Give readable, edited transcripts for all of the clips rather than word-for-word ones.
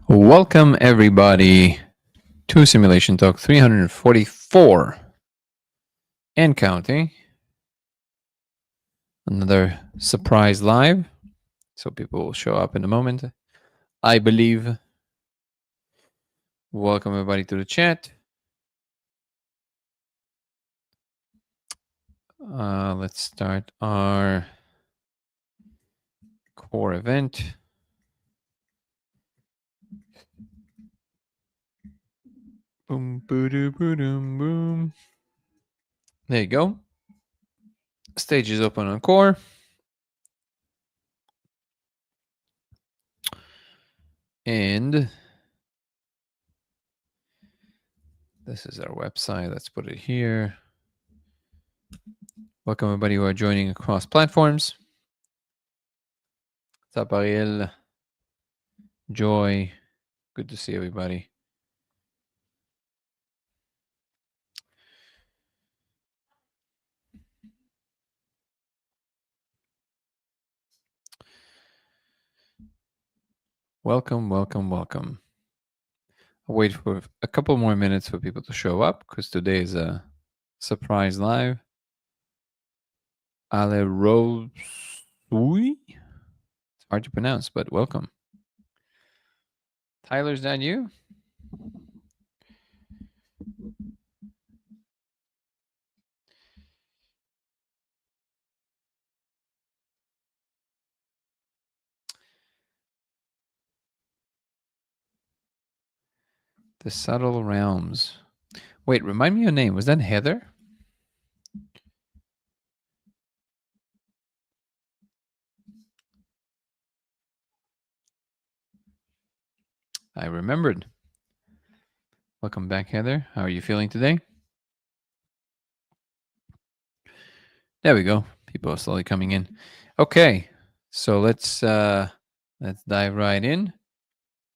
Welcome, everybody, to Simulation Talk 344 and counting. Another surprise live. So people will show up in a moment, I believe. Welcome, everybody, to the chat. Let's start our core event. Boom, boom, boom, boom. There you go. Stage is open on core. And this is our website. Let's put it here. Welcome, everybody who are joining across platforms. What's up, Ariel? Joy. Good to see everybody. Welcome, welcome, welcome. I'll wait for a couple more minutes for people to show up because today is a surprise live. Ale Rosui? It's hard to pronounce, but welcome. Tyler's that you? The Subtle Realms. Wait, remind me your name. Was that Heather? I remembered. Welcome back, Heather. How are you feeling today? There we go. People are slowly coming in. Okay, so let's dive right in.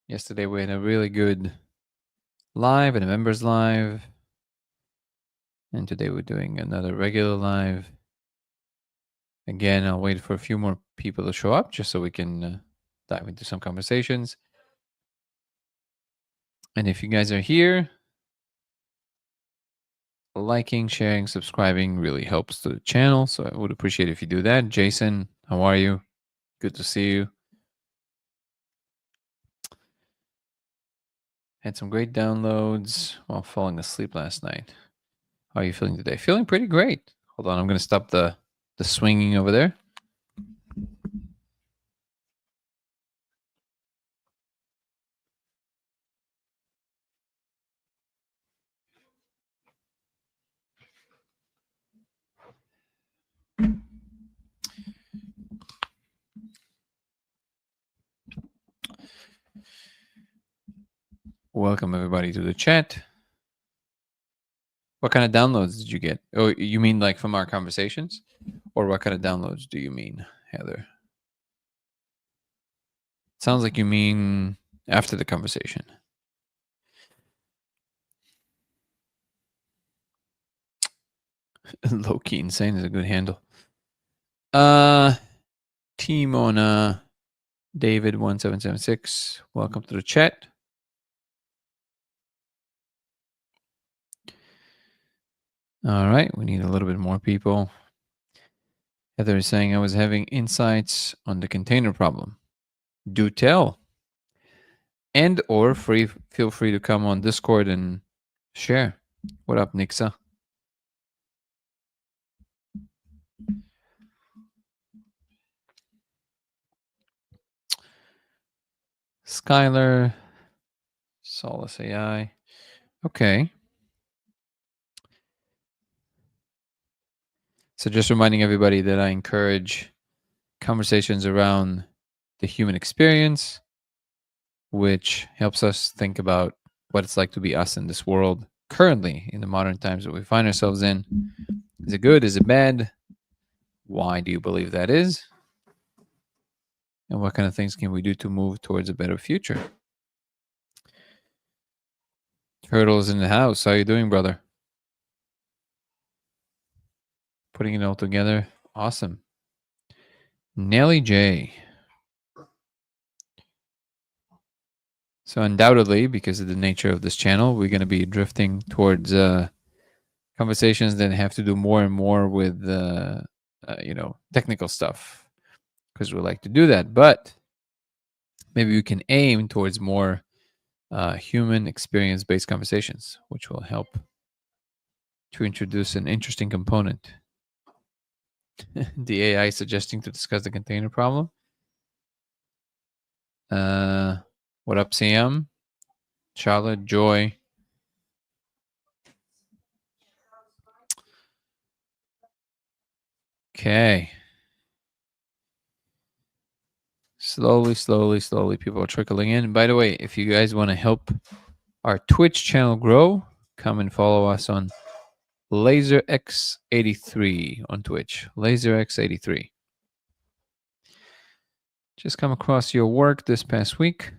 Yesterday we had a really good live and a members live, and today we're doing another regular live. Again, I'll wait for a few more people to show up just so we can dive into some conversations. And if you guys are here, liking, sharing, subscribing really helps to the channel. So I would appreciate if you do that. Jason, how are you? Good to see you. Had some great downloads while falling asleep last night. How are you feeling today? Feeling pretty great. Hold on, I'm going to stop the swinging over there. Welcome everybody to the chat. What kind of downloads did you get? Oh, you mean like from our conversations? Or what kind of downloads do you mean, Heather? Sounds like you mean after the conversation. Low key insane is a good handle. Timona David 1776. Welcome to the chat. All right, we need a little bit more people. Heather is saying I was having insights on the container problem. Do tell. And or feel free to come on Discord and share. What up, Nixa? Skylar, Solace AI. Okay. So just reminding everybody that I encourage conversations around the human experience, which helps us think about what it's like to be us in this world currently in the modern times that we find ourselves in. Is it good? Is it bad? Why do you believe that is? And what kind of things can we do to move towards a better future? Turtles in the house. How you doing, brother? Putting it all together. Awesome. Nelly J. So undoubtedly, because of the nature of this channel, we're going to be drifting towards conversations that have to do more and more with technical stuff, because we like to do that. But maybe we can aim towards more human experience-based conversations, which will help to introduce an interesting component. The AI suggesting to discuss the container problem. What up, Sam? Charlotte, Joy. Okay. Slowly, people are trickling in. By the way, if you guys want to help our Twitch channel grow, come and follow us on LaserX83 on Twitch. LaserX83. Just come across your work this past week.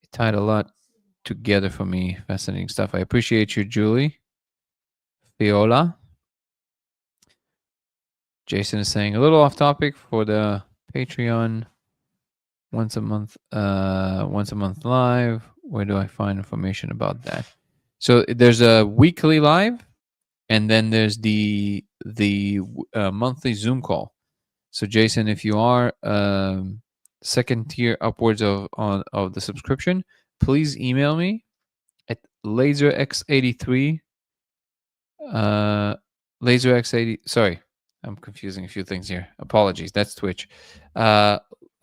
It tied a lot together for me. Fascinating stuff. I appreciate you, Julie. Viola. Jason is saying a little off topic for the Patreon. Once a month live. Where do I find information about that? So there's a weekly live, and then there's the monthly Zoom call. So Jason, if you are second tier upwards of the subscription, please email me at laserx83 laserx80. Sorry, I'm confusing a few things here. Apologies. That's Twitch.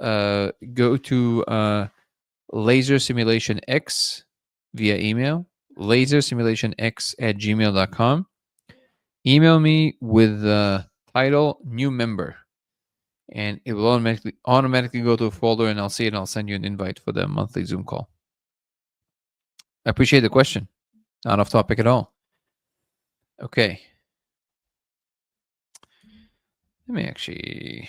Go to Laser Simulation X via email, lasersimulationx@gmail.com. Email me with the title new member, and it will automatically go to a folder, and I'll see it, and I'll send you an invite for the monthly Zoom call. I appreciate the question. Not off topic at all. Okay. Let me actually...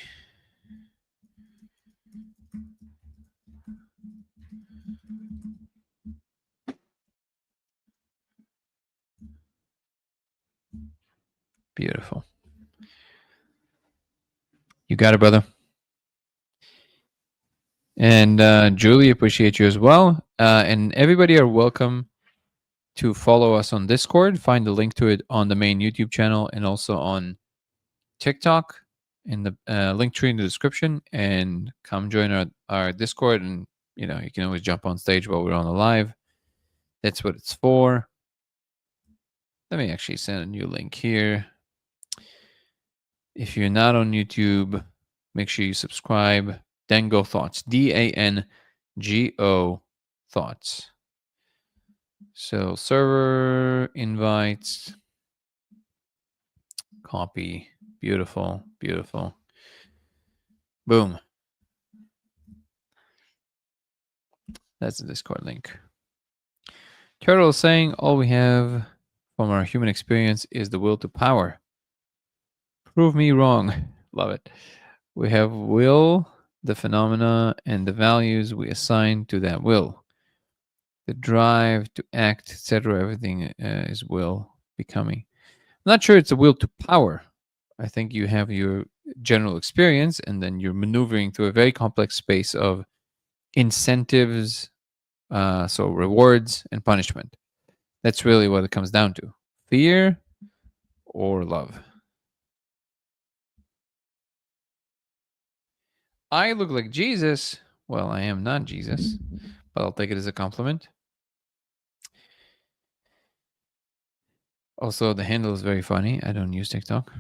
Beautiful. You got it, brother. And Julie, appreciate you as well. And everybody are welcome to follow us on Discord. Find the link to it on the main YouTube channel and also on TikTok in the link tree in the description. And come join our Discord. And, you can always jump on stage while we're on the live. That's what it's for. Let me actually send a new link here. If you're not on YouTube, make sure you subscribe. Dango Thoughts. DANGO Thoughts. So server invites. Copy. Beautiful. Beautiful. Boom. That's the Discord link. Turtle is saying all we have from our human experience is the will to power. Prove me wrong. Love it. We have will, the phenomena, and the values we assign to that will. The drive to act, etc. Everything is will becoming. I'm not sure it's a will to power. I think you have your general experience, and then you're maneuvering through a very complex space of incentives, so rewards and punishment. That's really what it comes down to. Fear or love. I look like Jesus. Well, I am not Jesus, but I'll take it as a compliment. Also, the handle is very funny. I don't use TikTok.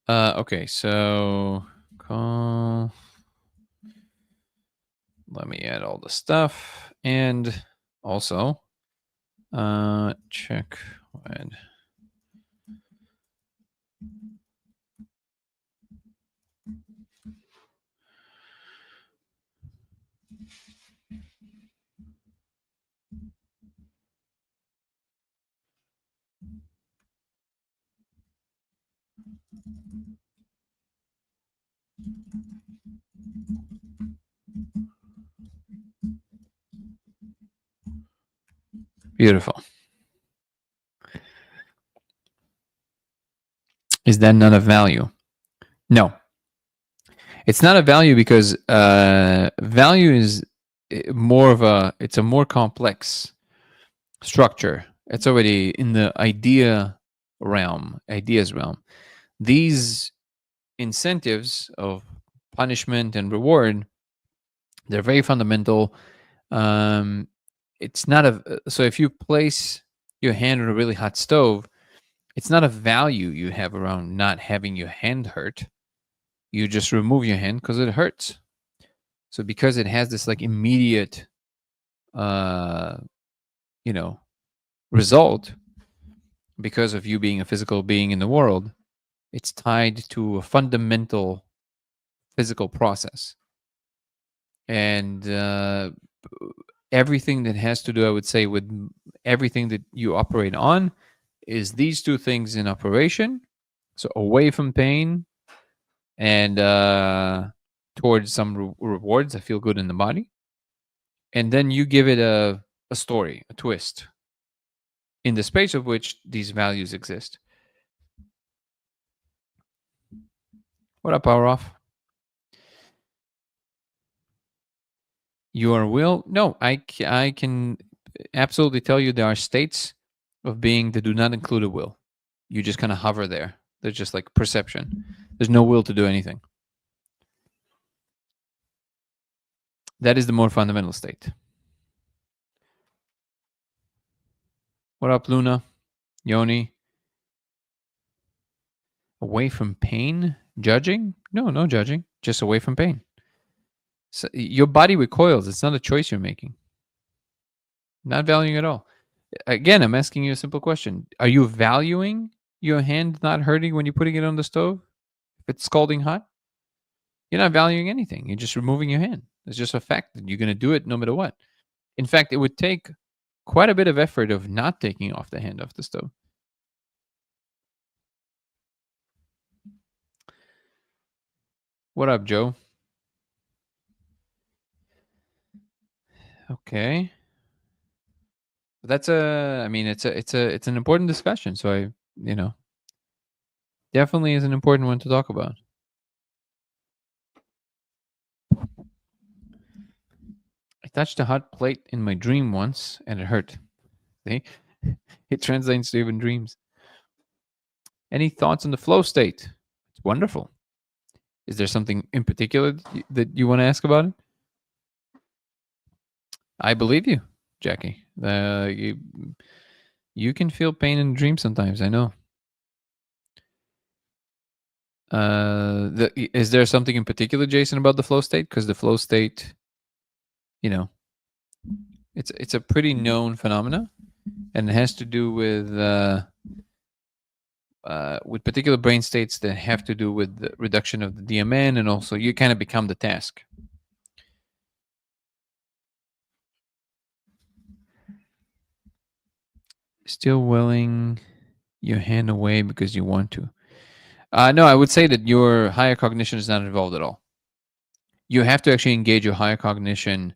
Okay, so call. Let me add all the stuff. And also, check when. Beautiful. Is that not a value? No. It's not a value because value is it's a more complex structure. It's already in the ideas realm. These incentives of punishment and reward, they're very fundamental. Um, it's not a so if you place your hand on a really hot stove, it's not a value you have around not having your hand hurt. You just remove your hand because it hurts. So because it has this like immediate, uh, you know, result because of you being a physical being in the world, it's tied to a fundamental physical process. And everything that has to do, I would say, with everything that you operate on is these two things in operation. So away from pain and towards some rewards that feel good in the body. And then you give it a story, a twist in the space of which these values exist. What up, Power Off? Your will? No, I can absolutely tell you there are states of being that do not include a will. You just kind of hover there. They're just like perception. There's no will to do anything. That is the more fundamental state. What up, Luna? Yoni? Away from pain? Judging? No, no judging. Just away from pain. So your body recoils. It's not a choice you're making. Not valuing at all. Again, I'm asking you a simple question. Are you valuing your hand not hurting when you're putting it on the stove? If it's scalding hot? You're not valuing anything. You're just removing your hand. It's just a fact that you're going to do it no matter what. In fact, it would take quite a bit of effort of not taking off the hand off the stove. What up, Joe? Okay. That's I mean, it's an important discussion. So definitely is an important one to talk about. I touched a hot plate in my dream once and it hurt. See? It translates to even dreams. Any thoughts on the flow state? It's wonderful. Is there something in particular that you want to ask about it? I believe you, Jackie. You can feel pain in dreams sometimes. I know. Is there something in particular, Jason, about the flow state? Because the flow state, you know, it's a pretty known phenomena, and it has to do with particular brain states that have to do with the reduction of the DMN, and also you kind of become the task. Still willing your hand away because you want to. No, I would say that your higher cognition is not involved at all. You have to actually engage your higher cognition.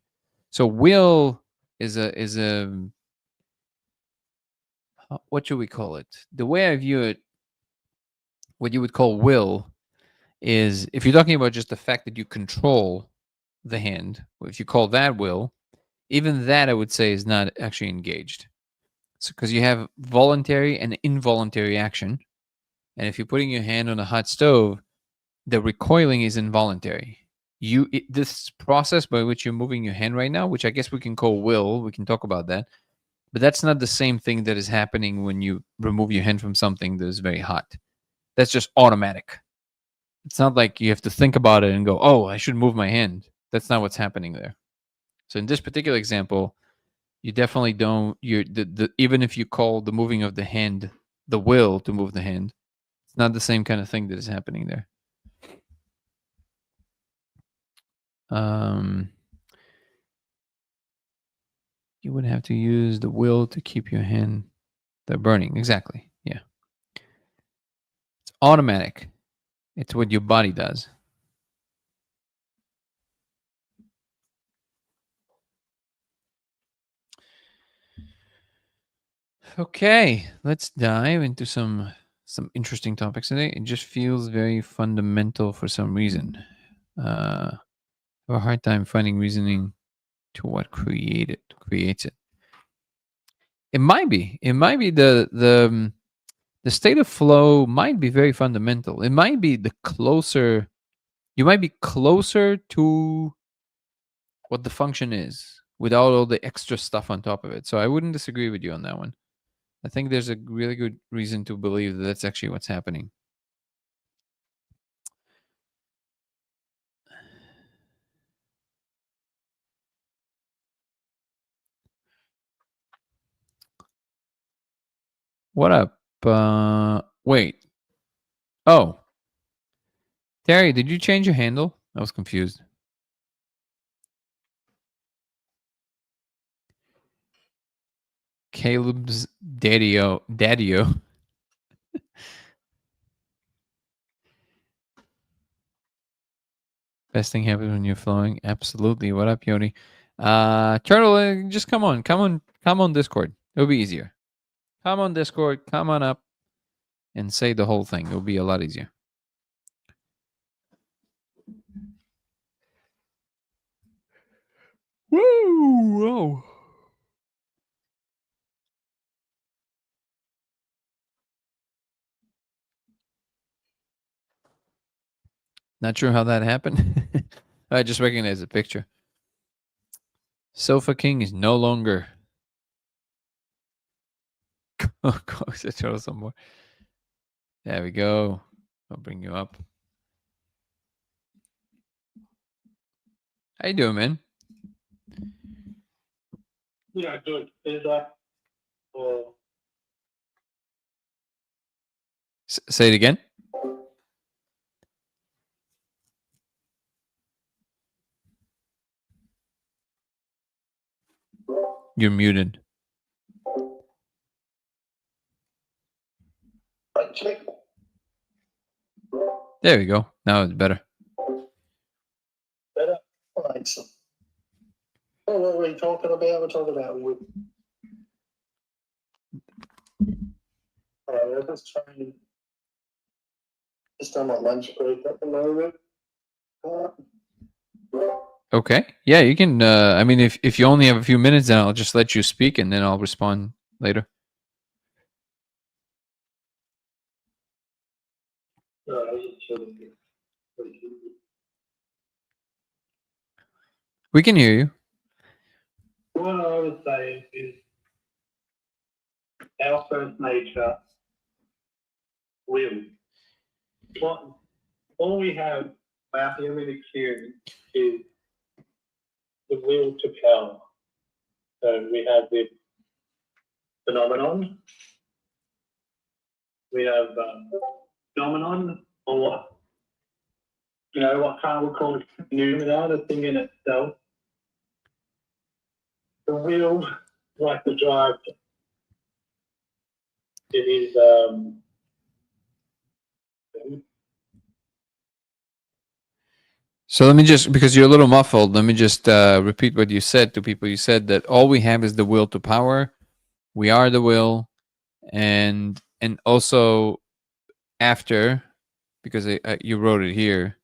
So will is a what should we call it? The way I view it, what you would call will, is if you're talking about just the fact that you control the hand, if you call that will, even that I would say is not actually engaged. So because you have voluntary and involuntary action, and if you're putting your hand on a hot stove, the recoiling is involuntary. This process by which you're moving your hand right now, which I guess we can call will, we can talk about that, but that's not the same thing that is happening when you remove your hand from something that is very hot. That's just automatic. It's not like you have to think about it and go, "Oh, I should move my hand." That's not what's happening there. So in this particular example, you definitely don't. You're even if you call the moving of the hand the will to move the hand, it's not the same kind of thing that is happening there. You would have to use the will to keep your hand the burning. Exactly. Yeah. It's automatic. It's what your body does. Okay, let's dive into some interesting topics today. It just feels very fundamental for some reason. I have a hard time finding reasoning to what creates it. It might be. It might be the state of flow might be very fundamental. It might be the closer you might be closer to what the function is without all the extra stuff on top of it. So I wouldn't disagree with you on that one. I think there's a really good reason to believe that that's actually what's happening. What up? Wait. Oh. Terry, did you change your handle? I was confused. Caleb's Daddio. Best thing happens when you're flowing. Absolutely. What up, Yoni? Turtle, just come on Discord. It'll be easier. Come on Discord. Come on up, and say the whole thing. It'll be a lot easier. Woo! Whoa. Not sure how that happened. I just recognized the picture. Sofa King is no longer. Oh, show some more. There we go. I'll bring you up. How you doing, man? Yeah, good. Is that Say it again. You're muted. There we go. Now it's better. better? Right. So, what were we talking about? We're talking about wood. Alright, I'm just trying. Just on my lunch break at the moment. Okay. Yeah, you can. I mean, if you only have a few minutes, then I'll just let you speak, and then I'll respond later. We can hear you. What I would say is our first nature will. What all we have, our human experience, is the will to power. So we have this phenomenon. We have phenomenon, or what Carl would call it, phenomena, the thing in itself. The will, like the drive, it is So let me just, because you're a little muffled, let me just repeat what you said to people. You said that all we have is the will to power. We are the will, and also after, because you wrote it here.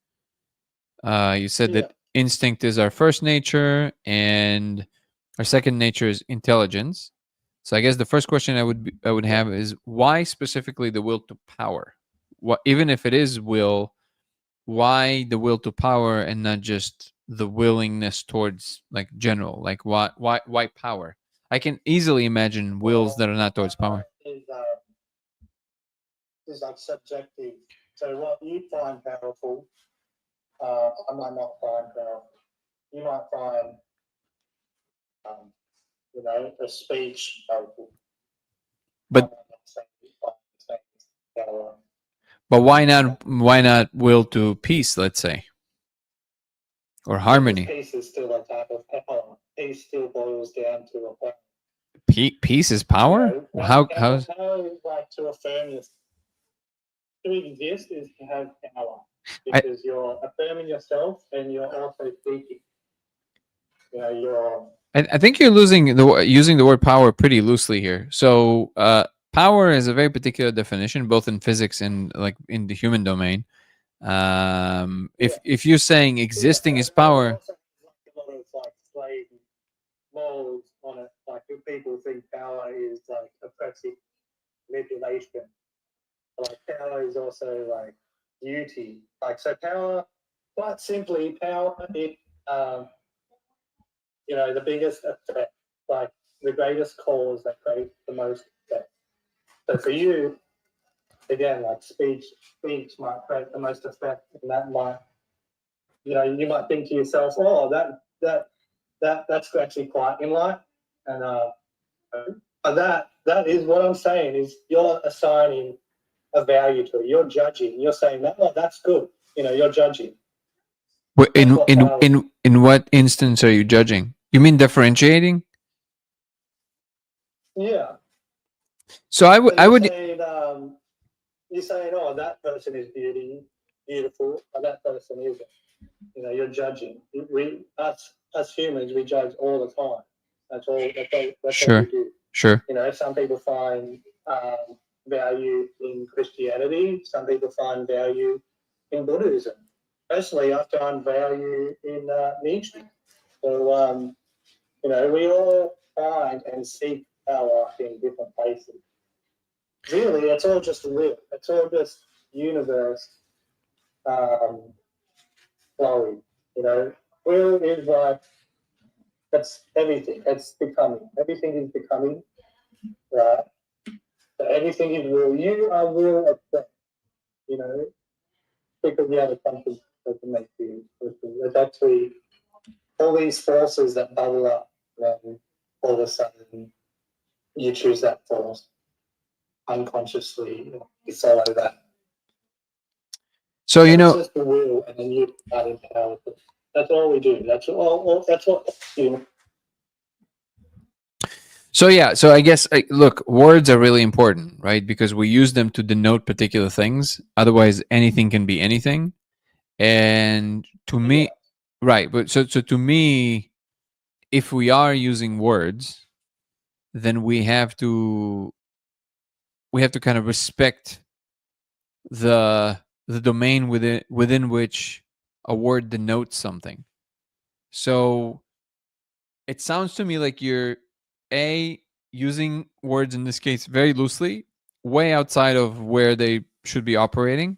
You said that instinct is our first nature, and our second nature is intelligence. So I guess the first question I would have is, why specifically the will to power? What, even if it is will, why the will to power and not just the willingness towards like general? Like why power? I can easily imagine wills that are not towards power. Is like subjective. So what you find powerful, I might not find powerful. You might find, a speech powerful. But why not will to peace, let's say, or harmony? Peace is still a type of power. Peace still boils down to a power. Peace is power? How is power is like to affirm yourself. To exist is to have power, because you're affirming yourself and you're also speaking. I think you're using the word power pretty loosely here. So power is a very particular definition, both in physics and like in the human domain. If you're saying existing is power, morals on it. Like if people think power is like oppressive manipulation, like power is also like duty. Like so, power, quite simply, power is the biggest effect, like the greatest cause that creates the most effect. So for you, again, like speech might create the most effect, and that might, you might think to yourself, oh, that's actually quite enlightened, and that is what I'm saying is you're assigning a value to it. You're judging. You're saying that, oh, that's good. You're judging. In That's what power is. in what instance are you judging? You mean differentiating? Yeah. So I would You're saying, oh, that person is beautiful, but that person isn't. You're judging. Us humans, we judge all the time. That's all Sure. we do. Sure. Some people find value in Christianity. Some people find value in Buddhism. Personally, I find value in Nietzsche. So, we all find and seek power in different places. Really, it's all just real. It's all just universe flowing. Will is like that's everything. It's becoming. Everything is becoming, right? So everything is will. You are will accept. Because you have a country that can make you. There's actually all these forces that bubble up, and all of a sudden you choose that force unconsciously. You follow that. So it's just the will, and then you add in power. That's all we do. That's all. That's what So yeah, so I guess look, words are really important, right? Because we use them to denote particular things. Otherwise, anything can be anything. And to me, right? But so to me, if we are using words, then we have to kind of respect the domain within which a word denotes something. So it sounds to me like you're using words in this case very loosely, way outside of where they should be operating.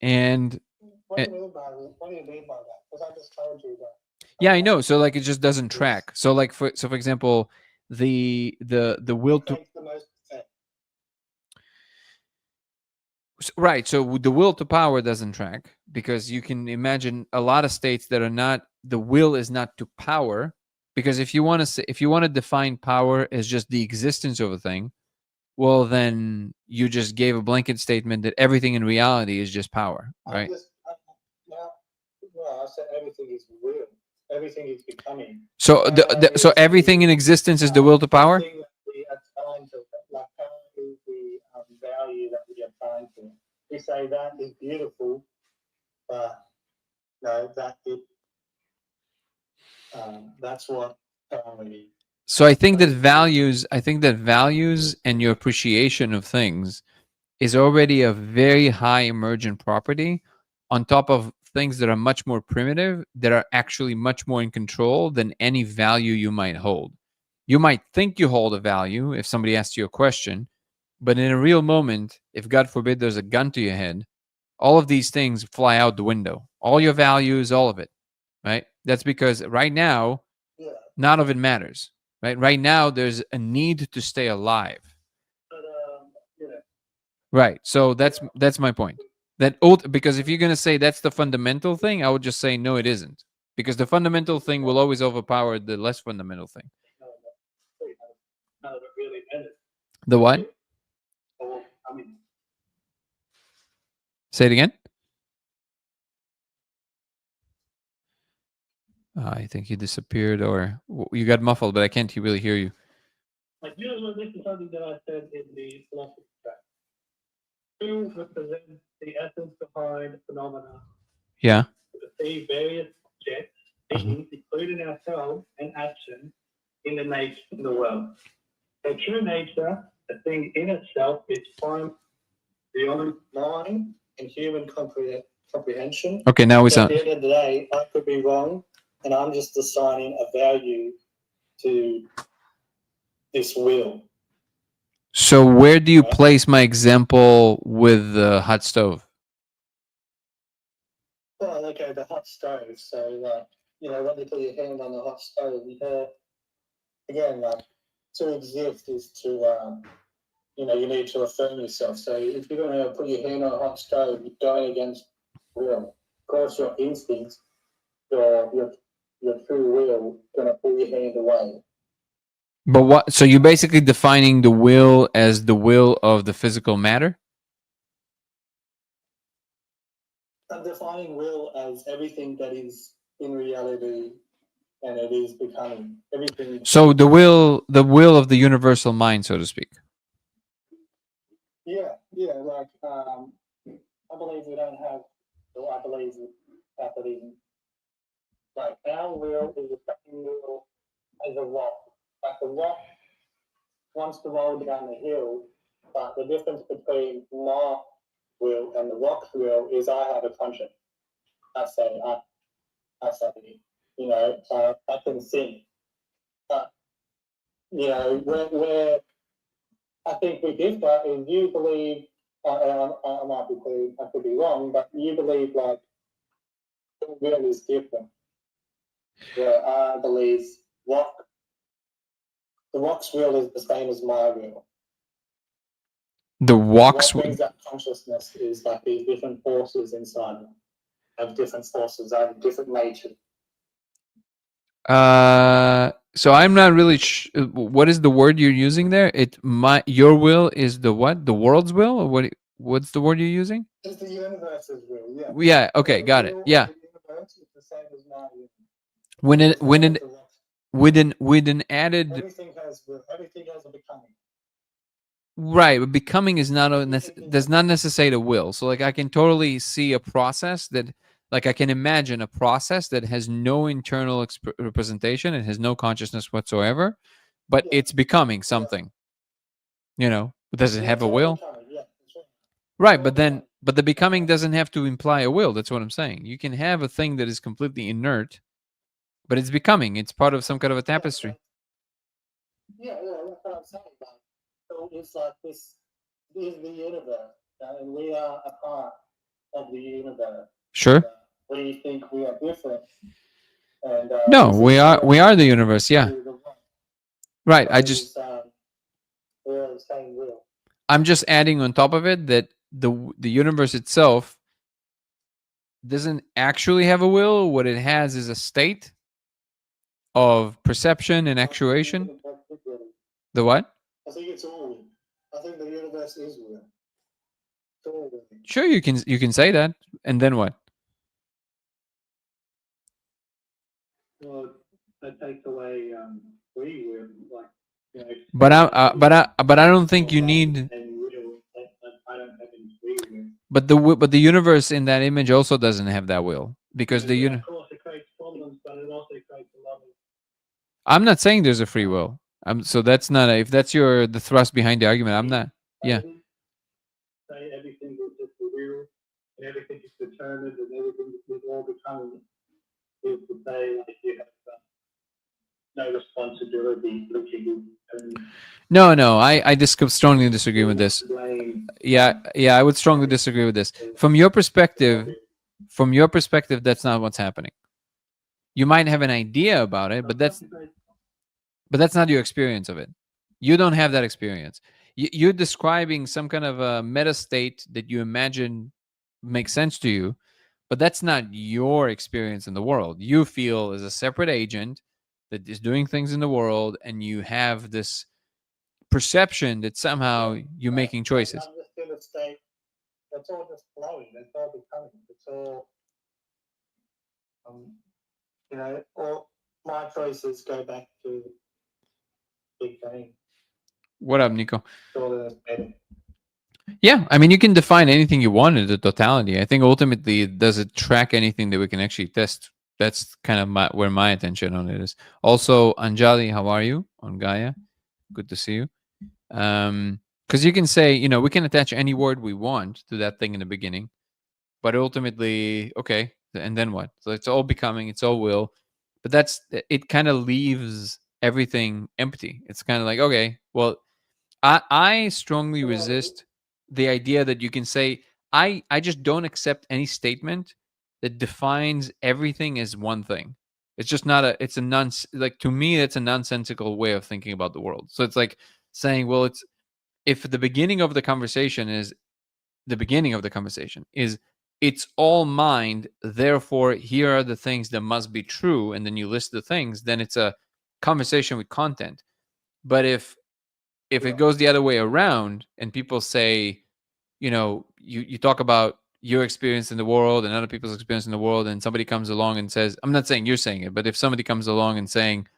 And what do you mean by that? Because I just told you that. Yeah, I know. So like it just doesn't track. So like for example, the will to Makes the most sense. right. So the will to power doesn't track because you can imagine a lot of states that are not, the will is not to power, because if you want to say, if you want to define power as just the existence of a thing, well then you just gave a blanket statement that everything in reality is just power, right? I said everything is will. Everything is becoming. So so everything in existence is the will to power. Everything that we assign to it, like power is the value that we assign to it. We say that is beautiful, but no, that's what power is. So I think that values and your appreciation of things is already a very high emergent property on top of things that are much more primitive, that are actually much more in control than any value you might hold. You might think you hold a value if somebody asks you a question, but in a real moment, if God forbid there's a gun to your head, all of these things fly out the window. All your values, all of it, right? That's because right now, none of it matters, right? Right now, there's a need to stay alive. Right. So that's my point. Because if you're going to say that's the fundamental thing, I would just say no, it isn't. Because the fundamental thing will always overpower the less fundamental thing. The what? Say it again. I think you disappeared, or you got muffled, but I can't really hear you. Like this is something that I said in the philosophy track. Two represents the essence behind phenomena. Yeah. To see various objects, things, including ourselves and action in the world. So true nature, the thing in itself, is fine beyond mind and human comprehension. Okay, now we At the end of the day, I could be wrong, and I'm just assigning a value to this will. So where do you place my example with the hot stove? Well, okay, the hot stove. So, when you put your hand on the hot stove, again, to exist is to, you need to affirm yourself. So if you're going to put your hand on a hot stove, you're going against will. Of course, your instincts, your true will, going to pull your hand away. But what? So you're basically defining the will as the will of the physical matter? I'm defining will as everything that is in reality and it is becoming everything. So the will of the universal mind, so to speak. Yeah. I believe we don't have. I believe like our will is the same will as a rock. Like the rock wants to roll down the hill, but the difference between my will and the rock's will is I have a conscience. I say, I can think. But, where I think we differ is you believe, I might be clear, I could be wrong, but you believe like the will is different. Where I believe the rock's will is the same as my will. The rock's what brings that consciousness is like these different forces inside them. Have different forces, have different nature. So I'm not really what is the word you're using there? Your will is the what? The world's will, or what's the word you're using? It's the universe's will, yeah. Yeah, okay, got it. Yeah. The universe is the same as my will. With an added everything has a becoming. Right, but becoming is not does not necessitate a will. So like I can totally see a process that like I can imagine a process that has no internal representation, it has no consciousness whatsoever, but it's becoming something. Does it have a will? Right, but the becoming doesn't have to imply a will. That's what I'm saying. You can have a thing that is completely inert, but it's becoming. It's part of some kind of a tapestry. Yeah, that's what I'm saying. So it's like this is the universe, and we are a part of the universe. Sure. We think we are different. And, no, we are the universe. Yeah. Right. I'm just adding on top of it that the universe itself doesn't actually have a will. What it has is a state of perception and actuation. The what? I think it's all will. I think the universe is will. It's all will. Sure, you can say that, and then what? Well, that takes away free will, like. But I don't think you need. I don't have any free will. But the universe in that image also doesn't have that will because the Of course, it creates problems, but it also creates a lot of. I'm not saying there's a free will. So that's not if that's the thrust behind the argument. I'm not. Yeah. Say everything is just a will, and everything is determined, and everything is all becoming. Is to say like you have no responsibility looking. No, I strongly disagree with this. Yeah, I would strongly disagree with this. From your perspective, that's not what's happening. You might have an idea about it, but that's not your experience of it. You don't have that experience. You're describing some kind of a meta state that you imagine makes sense to you, but that's not your experience in the world. You feel as a separate agent that is doing things in the world, and you have this perception that somehow you're making choices. I'm just in a state. That's all just flowing. That's all becoming. It's all, all my choices go back to Big Bang. What up, Nico? Yeah, I mean, you can define anything you want in the totality. I think ultimately, does it track anything that we can actually test? That's kind of where my attention on it is. Also, Anjali, how are you on Gaia? Good to see you. Because you can say, we can attach any word we want to that thing in the beginning, but ultimately, okay, and then what? So it's all becoming, it's all will, but it kind of leaves everything empty. It's kind of like, okay, well, I strongly resist the idea that you can say, I just don't accept any statement that defines everything as one thing. It's just not a, it's a like, to me, it's a nonsensical way of thinking about the world. So it's like saying, well, it's, if the beginning of the conversation is, the beginning of the conversation is, it's all mind, therefore here are the things that must be true, and then you list the things, then it's a conversation with content. But if it goes the other way around and people say, you talk about your experience in the world and other people's experience in the world, and somebody comes along and says, I'm not saying you're saying it, but if somebody comes along and saying,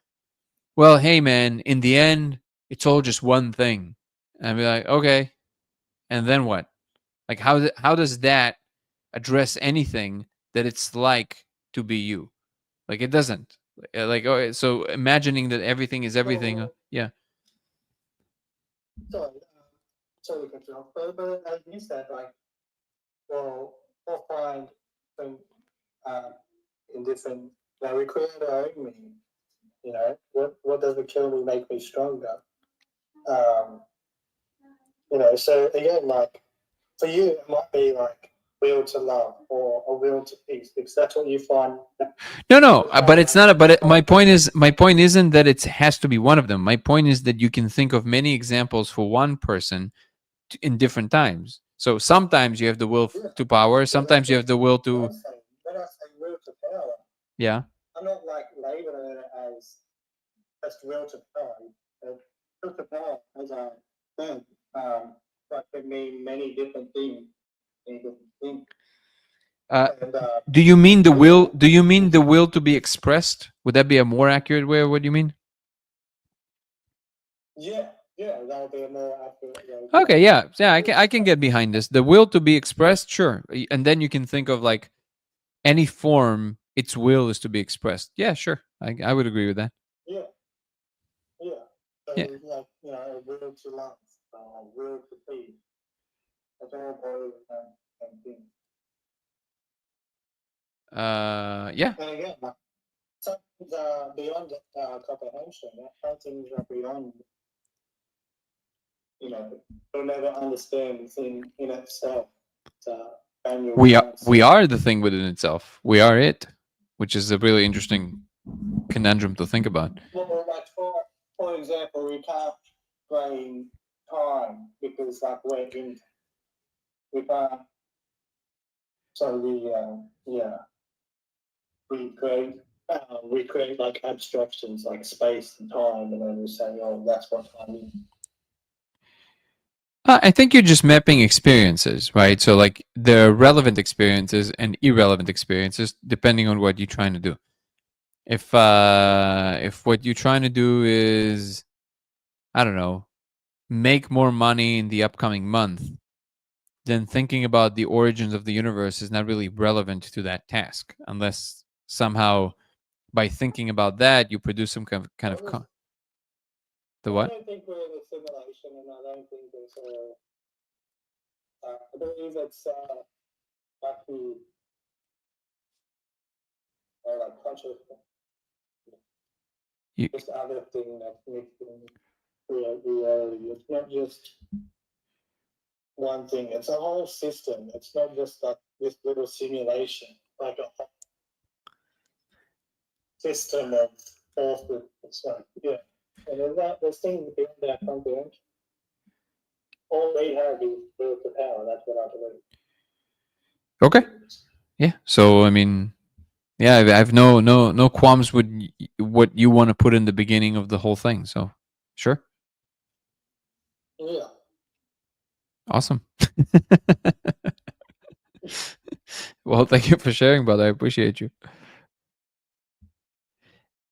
well, hey man, in the end it's all just one thing, and I'd be like, okay, and then what? Like, how does that address anything that it's like to be you? Like, it doesn't. Like, oh, so imagining that everything is everything, yeah. Sorry, sorry to cut you off, but as you said, like, well, we'll find them in different, like, we create our own meaning. What does it kill me make me stronger? So again, like, for you, it might be like will to love or a will to peace, because that's what you find. No, but it's not. My point is, my point isn't that it has to be one of them. My point is that you can think of many examples for one person in different times. So sometimes you have the will to power. Sometimes you have the will to. When I say will to power, Yeah. I'm not like labeling it as just will to power. Will to power, as I said, that could mean many different things. Do you mean the will? Do you mean the will to be expressed? Would that be a more accurate way of what you mean? Yeah, that would be a more accurate way. Okay, yeah, I can get behind this. The will to be expressed, sure, and then you can think of like any form its will is to be expressed. Yeah, sure, I would agree with that. Yeah. So, Yeah. like, a will to love, a will to peace. That's all part of the same thing. Yeah. And again, like, some things are beyond comprehension. Some things are beyond, you'll never understand in itself. We are the thing within itself. We are it, which is a really interesting conundrum to think about. Well, like, for example, we can't blame time because, like, we're in. We can't. So we create like abstractions like space and time, and then we say, oh, that's what time is. I think you're just mapping experiences, right? So like there are relevant experiences and irrelevant experiences depending on what you're trying to do. If what you're trying to do is, I don't know, make more money in the upcoming month, then thinking about the origins of the universe is not really relevant to that task, unless somehow by thinking about that you produce some kind of the what? I don't think we're in a simulation, and I don't think there's I believe it's like the like consciousness. Just other thing that makes reality. It's not just one thing. It's a whole system. It's not just like this little simulation, like a system of forces. It's like, yeah. And there's things beyond our comprehension. All we have is will to power. That's what I believe. Okay. Yeah. So I mean, yeah, I have no qualms with what you want to put in the beginning of the whole thing. So sure. Yeah. Awesome. Well, thank you for sharing, brother. I appreciate you.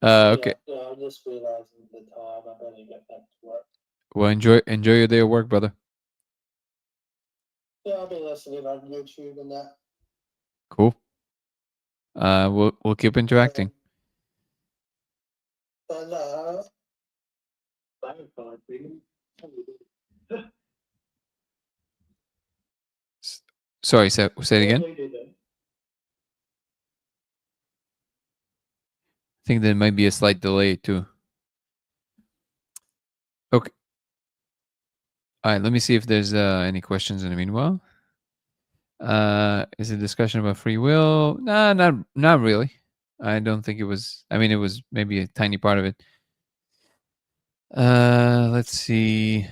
Okay. Yeah, I just realizing the time. I better get back to work. Well, enjoy your day of work, brother. Yeah, I'll be listening on YouTube and that. Cool. We'll keep interacting. Sorry, say it again. I think there might be a slight delay too. Okay. All right. Let me see if there's any questions in the meanwhile. Is a discussion about free will? Nah, not really. I don't think it was. I mean, it was maybe a tiny part of it. Let's see.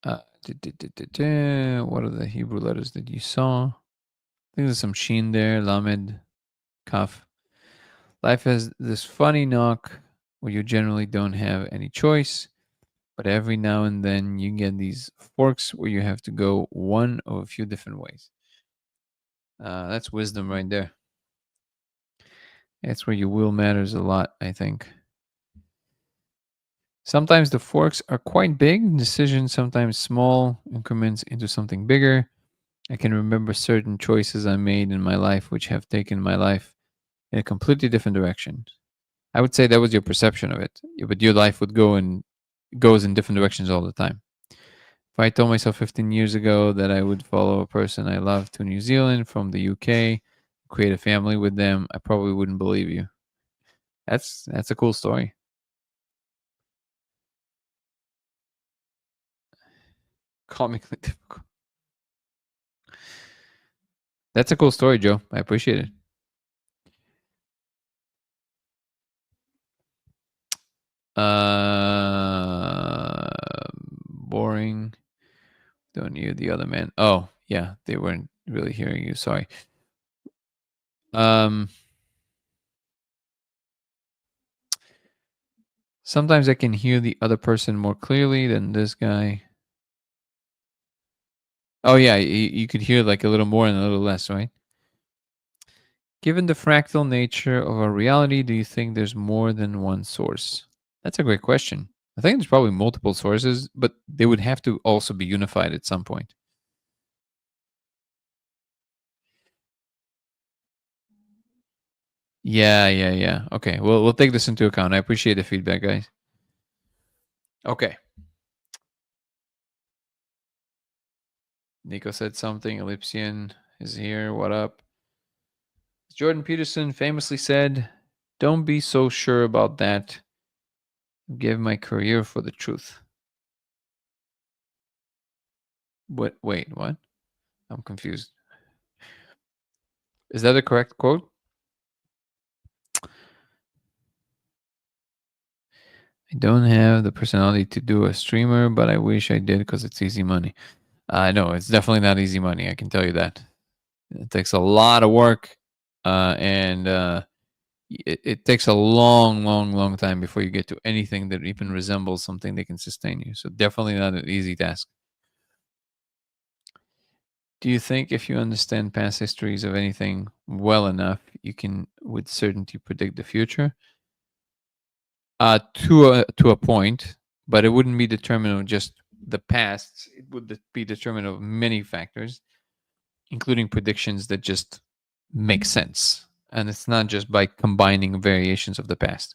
What are the Hebrew letters that you saw? I think there's some sheen there. Lamed, kaf. Life has this funny knock where you generally don't have any choice, but every now and then you get these forks where you have to go one of a few different ways. That's wisdom right there. That's where your will matters a lot, I think. Sometimes the forks are quite big, decisions sometimes small, increments into something bigger. I can remember certain choices I made in my life which have taken my life in a completely different direction. I would say that was your perception of it, but your life would goes in different directions all the time. If I told myself 15 years ago that I would follow a person I love to New Zealand from the UK, create a family with them, I probably wouldn't believe you. That's a cool story. Comically difficult. That's a cool story, Joe. I appreciate it. Boring. Don't hear the other man. Oh, yeah, they weren't really hearing you. Sorry. Um, Sometimes I can hear the other person more clearly than this guy. Oh yeah, you could hear like a little more and a little less, right? Given the fractal nature of our reality, do you think there's more than one source? That's a great question. I think there's probably multiple sources, but they would have to also be unified at some point. Yeah. Okay, well, we'll take this into account. I appreciate the feedback, guys. Okay. Nico said something. Ellipsian is here. What up? Jordan Peterson famously said, "Don't be so sure about that. Give my career for the truth." What? Wait, what? I'm confused. Is that a correct quote? I don't have the personality to do a streamer, but I wish I did because it's easy money. I know it's definitely not easy money. I can tell you that. It takes a lot of work, and it takes a long time before you get to anything that even resembles something that can sustain you. So definitely not an easy task. Do you think if you understand past histories of anything well enough, you can with certainty predict the future? To a point, but it wouldn't be determined of just the past. It would be determined of many factors, including predictions that just make sense. And it's not just by combining variations of the past,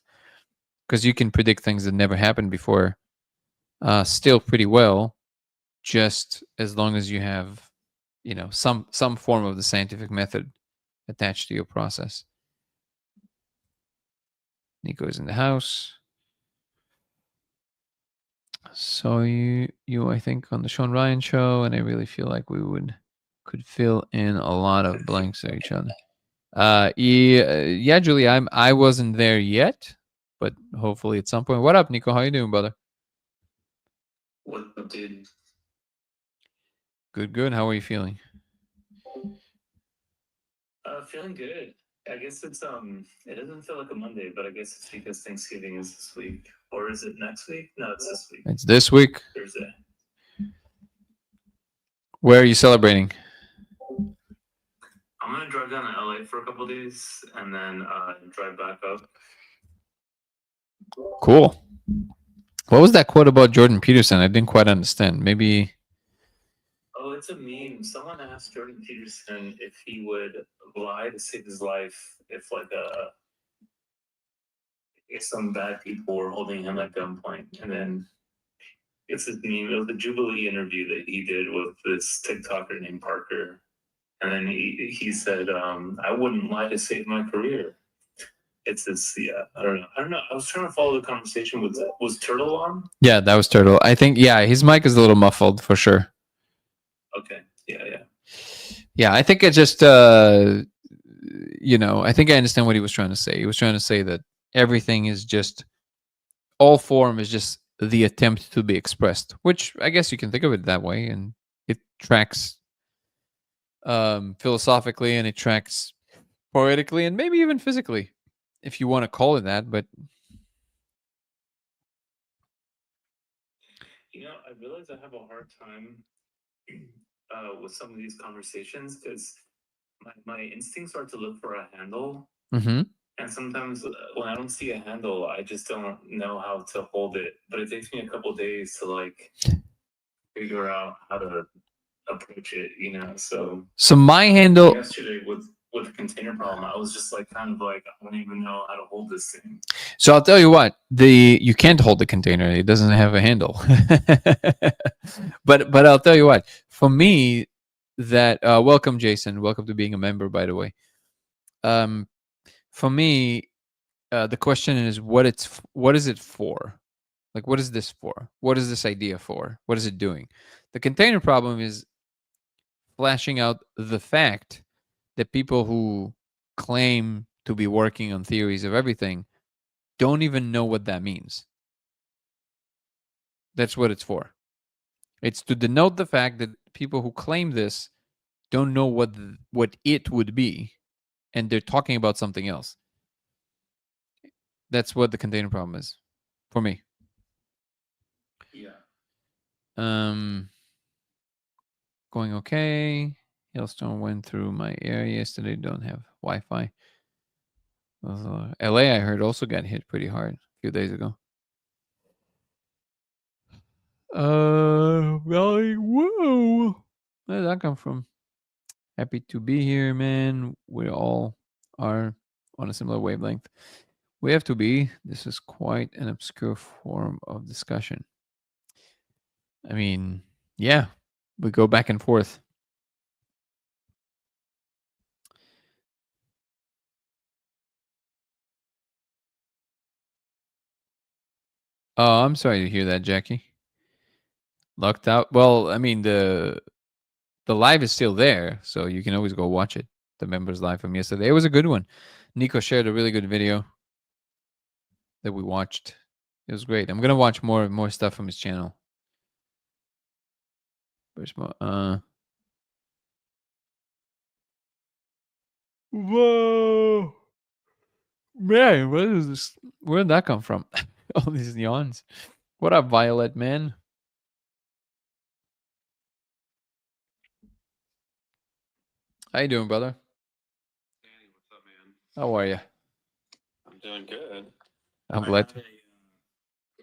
because you can predict things that never happened before, still pretty well, just as long as you have, some form of the scientific method attached to your process. Nico is in the house. So you I think on the Sean Ryan show, and I really feel like we could fill in a lot of blanks of each other. Yeah, Julie, I wasn't there yet, but hopefully at some point. What up, Nico? How you doing, brother? What up, dude? Good. How are you feeling? Feeling good. I guess it doesn't feel like a Monday, but I guess it's because Thanksgiving is this week. Or is it next week? No, it's this week. It's this week. Thursday. Where are you celebrating? I'm gonna drive down to LA for a couple days and then drive back up. Cool. What was that quote about Jordan Peterson? I didn't quite understand. Maybe. Oh, it's a meme. Someone asked Jordan Peterson if he would lie to save his life if if some bad people were holding him at gunpoint, and then it's this meme. It was the Jubilee interview that he did with this TikToker named Parker. And then he said, I wouldn't lie to save my career. It's this, yeah, I don't know. I was trying to follow the conversation. Was Turtle on? Yeah, that was Turtle. I think, yeah, his mic is a little muffled for sure. Okay. Yeah. Yeah, I think it just, you know, I think I understand what he was trying to say. He was trying to say that everything is just, all form is just the attempt to be expressed, which I guess you can think of it that way. And it tracks philosophically, and it tracks poetically, and maybe even physically, if you want to call it that. But I realize I have a hard time with some of these conversations because my instincts are to look for a handle. mm-hmm. And sometimes when I don't see a handle, I just don't know how to hold it. But it takes me a couple days to like figure out how to approach it, So my handle. Yesterday with the container problem, I was just like kind of like I don't even know how to hold this thing. So I'll tell you what, you can't hold the container. It doesn't have a handle. but I'll tell you what, for me, that welcome Jason, welcome to being a member, by the way. For me, the question is what is it for? Like, what is this for? What is this idea for? What is it doing? The container problem is flashing out the fact that people who claim to be working on theories of everything don't even know what that means. That's what it's for. It's to denote the fact that people who claim this don't know what it would be, and they're talking about something else. That's what the container problem is for me. Yeah. Going okay. Hailstorm went through my area yesterday. Don't have Wi-Fi. LA, I heard, also got hit pretty hard a few days ago. Valley, whoa. Where did that come from? Happy to be here, man. We all are on a similar wavelength. We have to be. This is quite an obscure form of discussion. I mean, yeah, we go back and forth. Oh, I'm sorry to hear that, Jackie. Locked out. Well, I mean, the live is still there, so you can always go watch it. The members live from yesterday. It was a good one. Nico shared a really good video that we watched. It was great. I'm gonna watch more stuff from his channel. Where's more? Whoa, man! What is this? Where did that come from? All these yawns. What up, Violet, man? How you doing, brother? Danny, what's up, man? How are you? I'm doing good. I'm I glad. had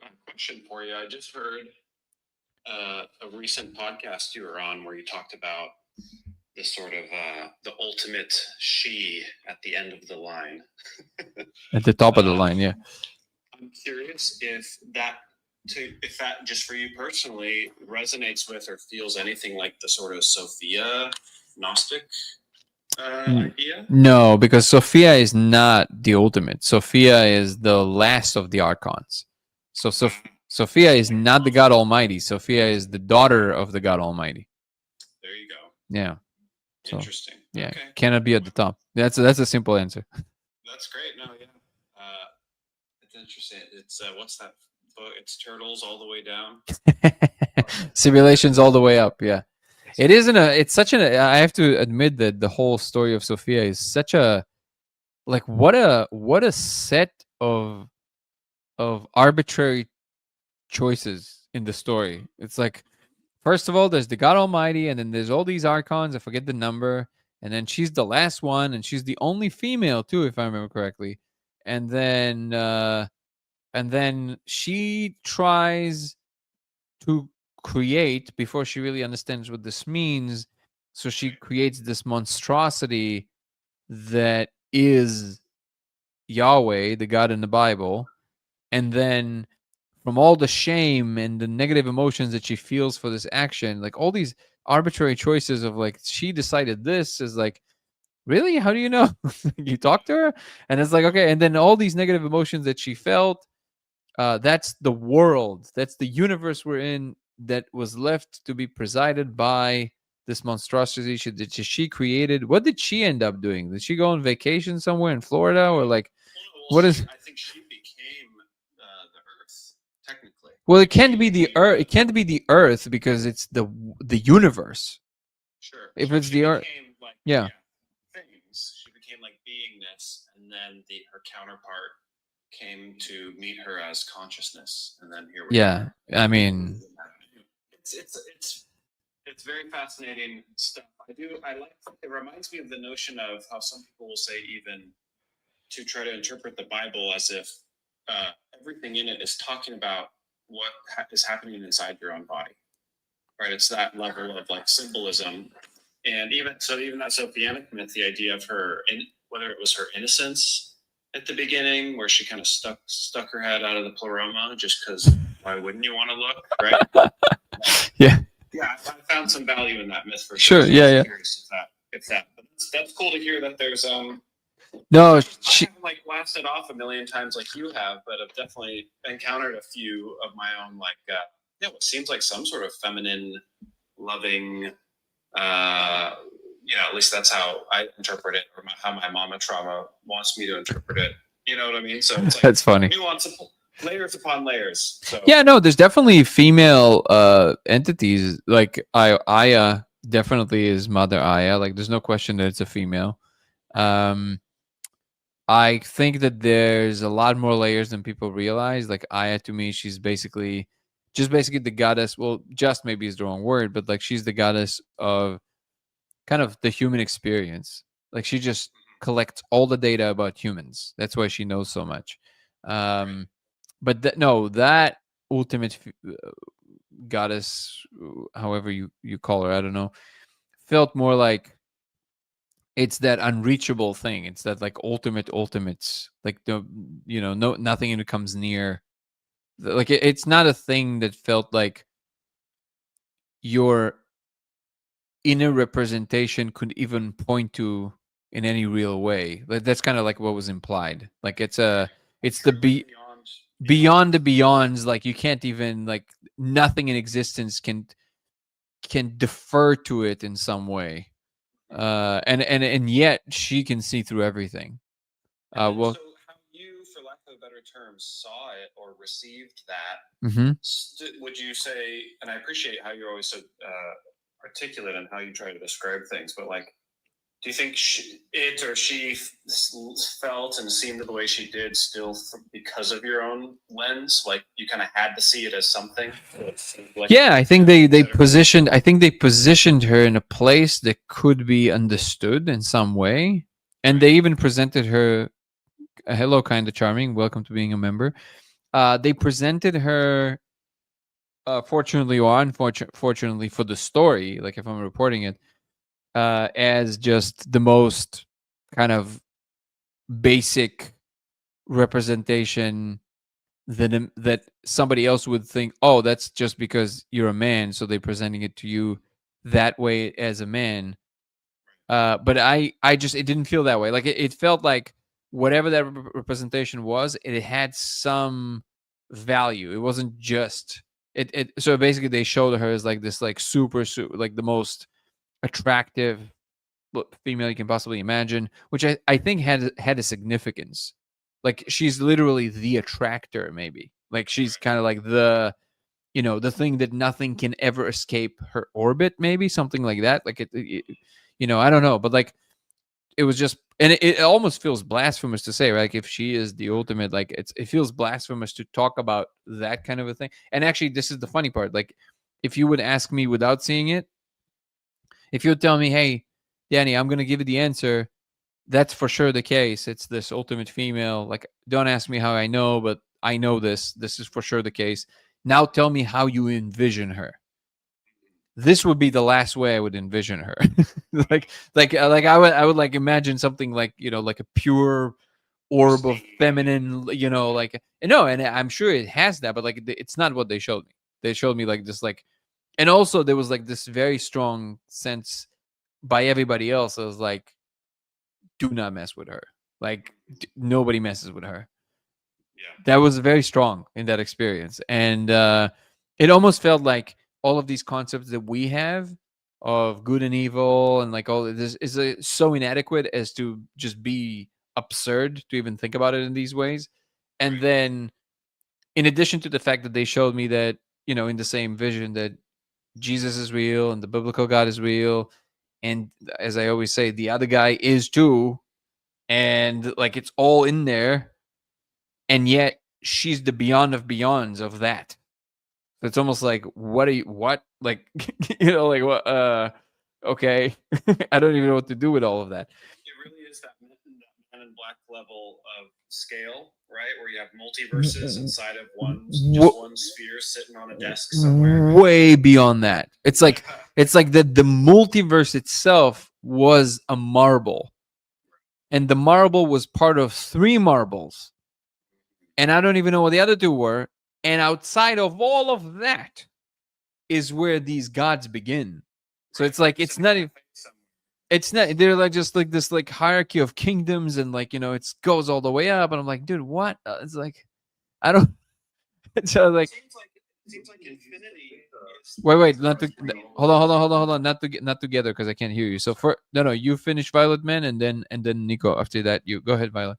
a question for you. I just heard a recent podcast you were on where you talked about the sort of the ultimate she at the end of the line. At the top of the line, yeah. I'm curious if that just for you personally resonates with or feels anything like the sort of Sophia Gnostic idea. No, because Sophia is not the ultimate. Sophia is the last of the archons. So Sophia is not the God Almighty. Sophia is the daughter of the God Almighty. There you go. Yeah. So, Interesting. yeah, Okay. cannot be at the top. That's a simple answer. That's great. No, yeah. It's interesting. It's what's that book? It's Turtles All the Way Down. Simulations all the way up. Yeah. It isn't it's such I have to admit that the whole story of Sophia is such a, like, what a set of arbitrary choices in the story. It's like, first of all, there's the God Almighty, and then there's all these archons. I forget the number. And then she's the last one, and she's the only female too, if I remember correctly. And then she tries to create before she really understands what this means. So she creates this monstrosity that is Yahweh, the God in the Bible. And then from all the shame and the negative emotions that she feels for this action, like all these arbitrary choices of like she decided this is like, really? How do you know? You talked to her? And it's like, okay. And then all these negative emotions that she felt, that's the world, that's the universe we're in, that was left to be presided by this monstrosity that she created. What did she end up doing? Did she go on vacation somewhere in Florida, or like, what is? I think she became the Earth technically. Well, it can't be the became- Earth. It can't be the Earth because it's the universe. Sure. If So it's she the Earth, became, like, yeah. things. She became like beingness, and then her counterpart came to meet her as consciousness, and then here we Yeah, are. I mean, It's very fascinating stuff. I like. It reminds me of the notion of how some people will say, even to try to interpret the Bible as if everything in it is talking about what is happening inside your own body. Right? It's that level of like symbolism, and even that Sophianic myth, the idea of her, whether it was her innocence at the beginning, where she kind of stuck her head out of the pleroma, just because why wouldn't you want to look, right? yeah, Yeah, I found some value in that myth for Sure, So yeah, I was yeah. curious if that. But that's cool to hear that there's no, I she, haven't like blasted off a million times like you have, but I've definitely encountered a few of my own like what seems like some sort of feminine, loving. At least that's how I interpret it, or how my mama trauma wants me to interpret it. You know what I mean? So it's like that's funny. nuance, layers upon layers. So Yeah, no, there's definitely female entities. Like Aya definitely is Mother Aya. Like, there's no question that it's a female. I think that there's a lot more layers than people realize. Like, Aya, to me, she's basically the goddess. Well, just maybe is the wrong word, but like she's the goddess of kind of the human experience. Like, she just collects all the data about humans. That's why she knows so much. But that ultimate goddess, however you call her, I don't know, felt more like it's that unreachable thing. It's that like ultimates, like nothing even comes near. Like, it's not a thing that felt like your inner representation could even point to in any real way. That's kind of like what was implied. Like, it's the beyond the beyonds. Like, you can't even, like, nothing in existence can defer to it in some way. And yet she can see through everything. Well, so how you, for lack of a better term, saw it or received that, mhm. would you say, and I appreciate how you're always so articulate in how you try to describe things, but like, do you think she felt and seemed the way she did still because of your own lens? Like, you kind of had to see it as something? Like, Yeah, I think they positioned her in a place that could be understood in some way, and they even presented her. Hello, kind of charming. Welcome to being a member. They presented her, fortunately or unfortunately for the story, like if I'm reporting it, as just the most kind of basic representation that somebody else would think, oh, that's just because you're a man, so they're presenting it to you that way as a man. But I just, it didn't feel that way. Like, it felt like whatever that representation was, it had some value. It wasn't just it. So basically, they showed her as like this, like super like the most attractive female you can possibly imagine, which I think had a significance. Like, she's literally the attractor, maybe. Like, she's kind of like the thing that nothing can ever escape her orbit, maybe something like that. Like, I don't know, but like, it was just, and it almost feels blasphemous to say, right? Like, if she is the ultimate, like, it feels blasphemous to talk about that kind of a thing. And actually, this is the funny part. Like, if you would ask me without seeing it, if you would tell me, hey, Danny, I'm going to give you the answer, that's for sure the case. It's this ultimate female. Like, don't ask me how I know, but I know this is for sure the case. Now tell me how you envision her. This would be the last way I would envision her. like I would like imagine something like, like a pure orb of feminine, like, no, and I'm sure it has that, but like, it's not what they showed me. They showed me like this, like, And also there was like this very strong sense by everybody else. I was like, do not mess with her. Like nobody messes with her. Yeah. That was very strong in that experience. And it almost felt like all of these concepts that we have of good and evil and like all of this is so inadequate as to just be absurd to even think about it in these ways. And Right. then in addition to the fact that they showed me that, you know, in the same vision that Jesus is real and the biblical God is real. And as I always say, the other guy is too. And like it's all in there. And yet she's the beyond of beyonds of that. So it's almost like, what? Like, you know, like what? Okay. I don't even know what to do with all of that. It really is that Man in Black level of scale, right? Where you have multiverses inside of one sphere sitting on a desk somewhere. Way beyond that. It's like the multiverse itself was a marble, and the marble was part of 3 marbles, and I don't even know what the other 2 were. And outside of all of that is where these gods begin. So it's like it's not they're like just like this like hierarchy of kingdoms, and like, you know, it goes all the way up, and I'm like, dude, what? It's like I don't. So like, It seems like infinity. wait, not to hold on, not together because I can't hear you. So for no, you finish Violet Man, and then Nico. After that, you go ahead, Violet.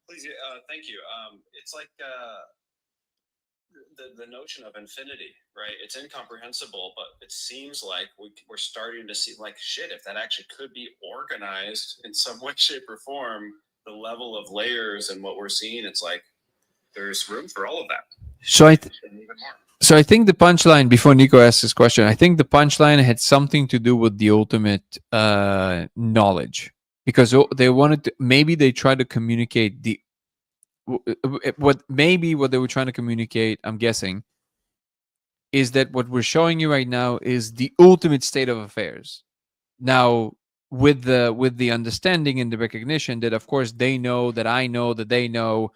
Please, thank you. It's like the notion of infinity, right? It's incomprehensible, but it seems like we're starting to see like shit. If that actually could be organized in some way, shape, or form, the level of layers and what we're seeing, it's like there's room for all of that. So and even more. So I think the punchline, before Nico asks his question, I think the punchline had something to do with the ultimate knowledge, because they wanted to, maybe they tried to communicate what they were trying to communicate, I'm guessing, is that what we're showing you right now is the ultimate state of affairs. Now, with the understanding and the recognition that, of course, they know that I know that they know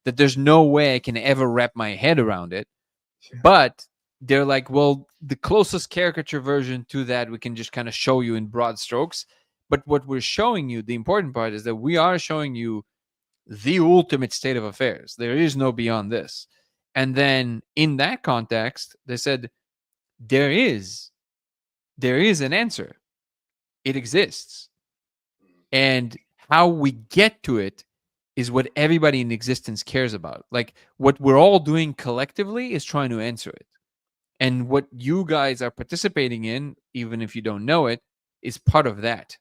that there's no way I can ever wrap my head around it. But they're like, well, the closest caricature version to that we can just kind of show you in broad strokes. But what we're showing you, the important part is that we are showing you the ultimate state of affairs. There is no beyond this. And then in that context, they said, there is an answer. It exists. And how we get to it is what everybody in existence cares about. Like what we're all doing collectively is trying to answer it. And what you guys are participating in, even if you don't know it, is part of that.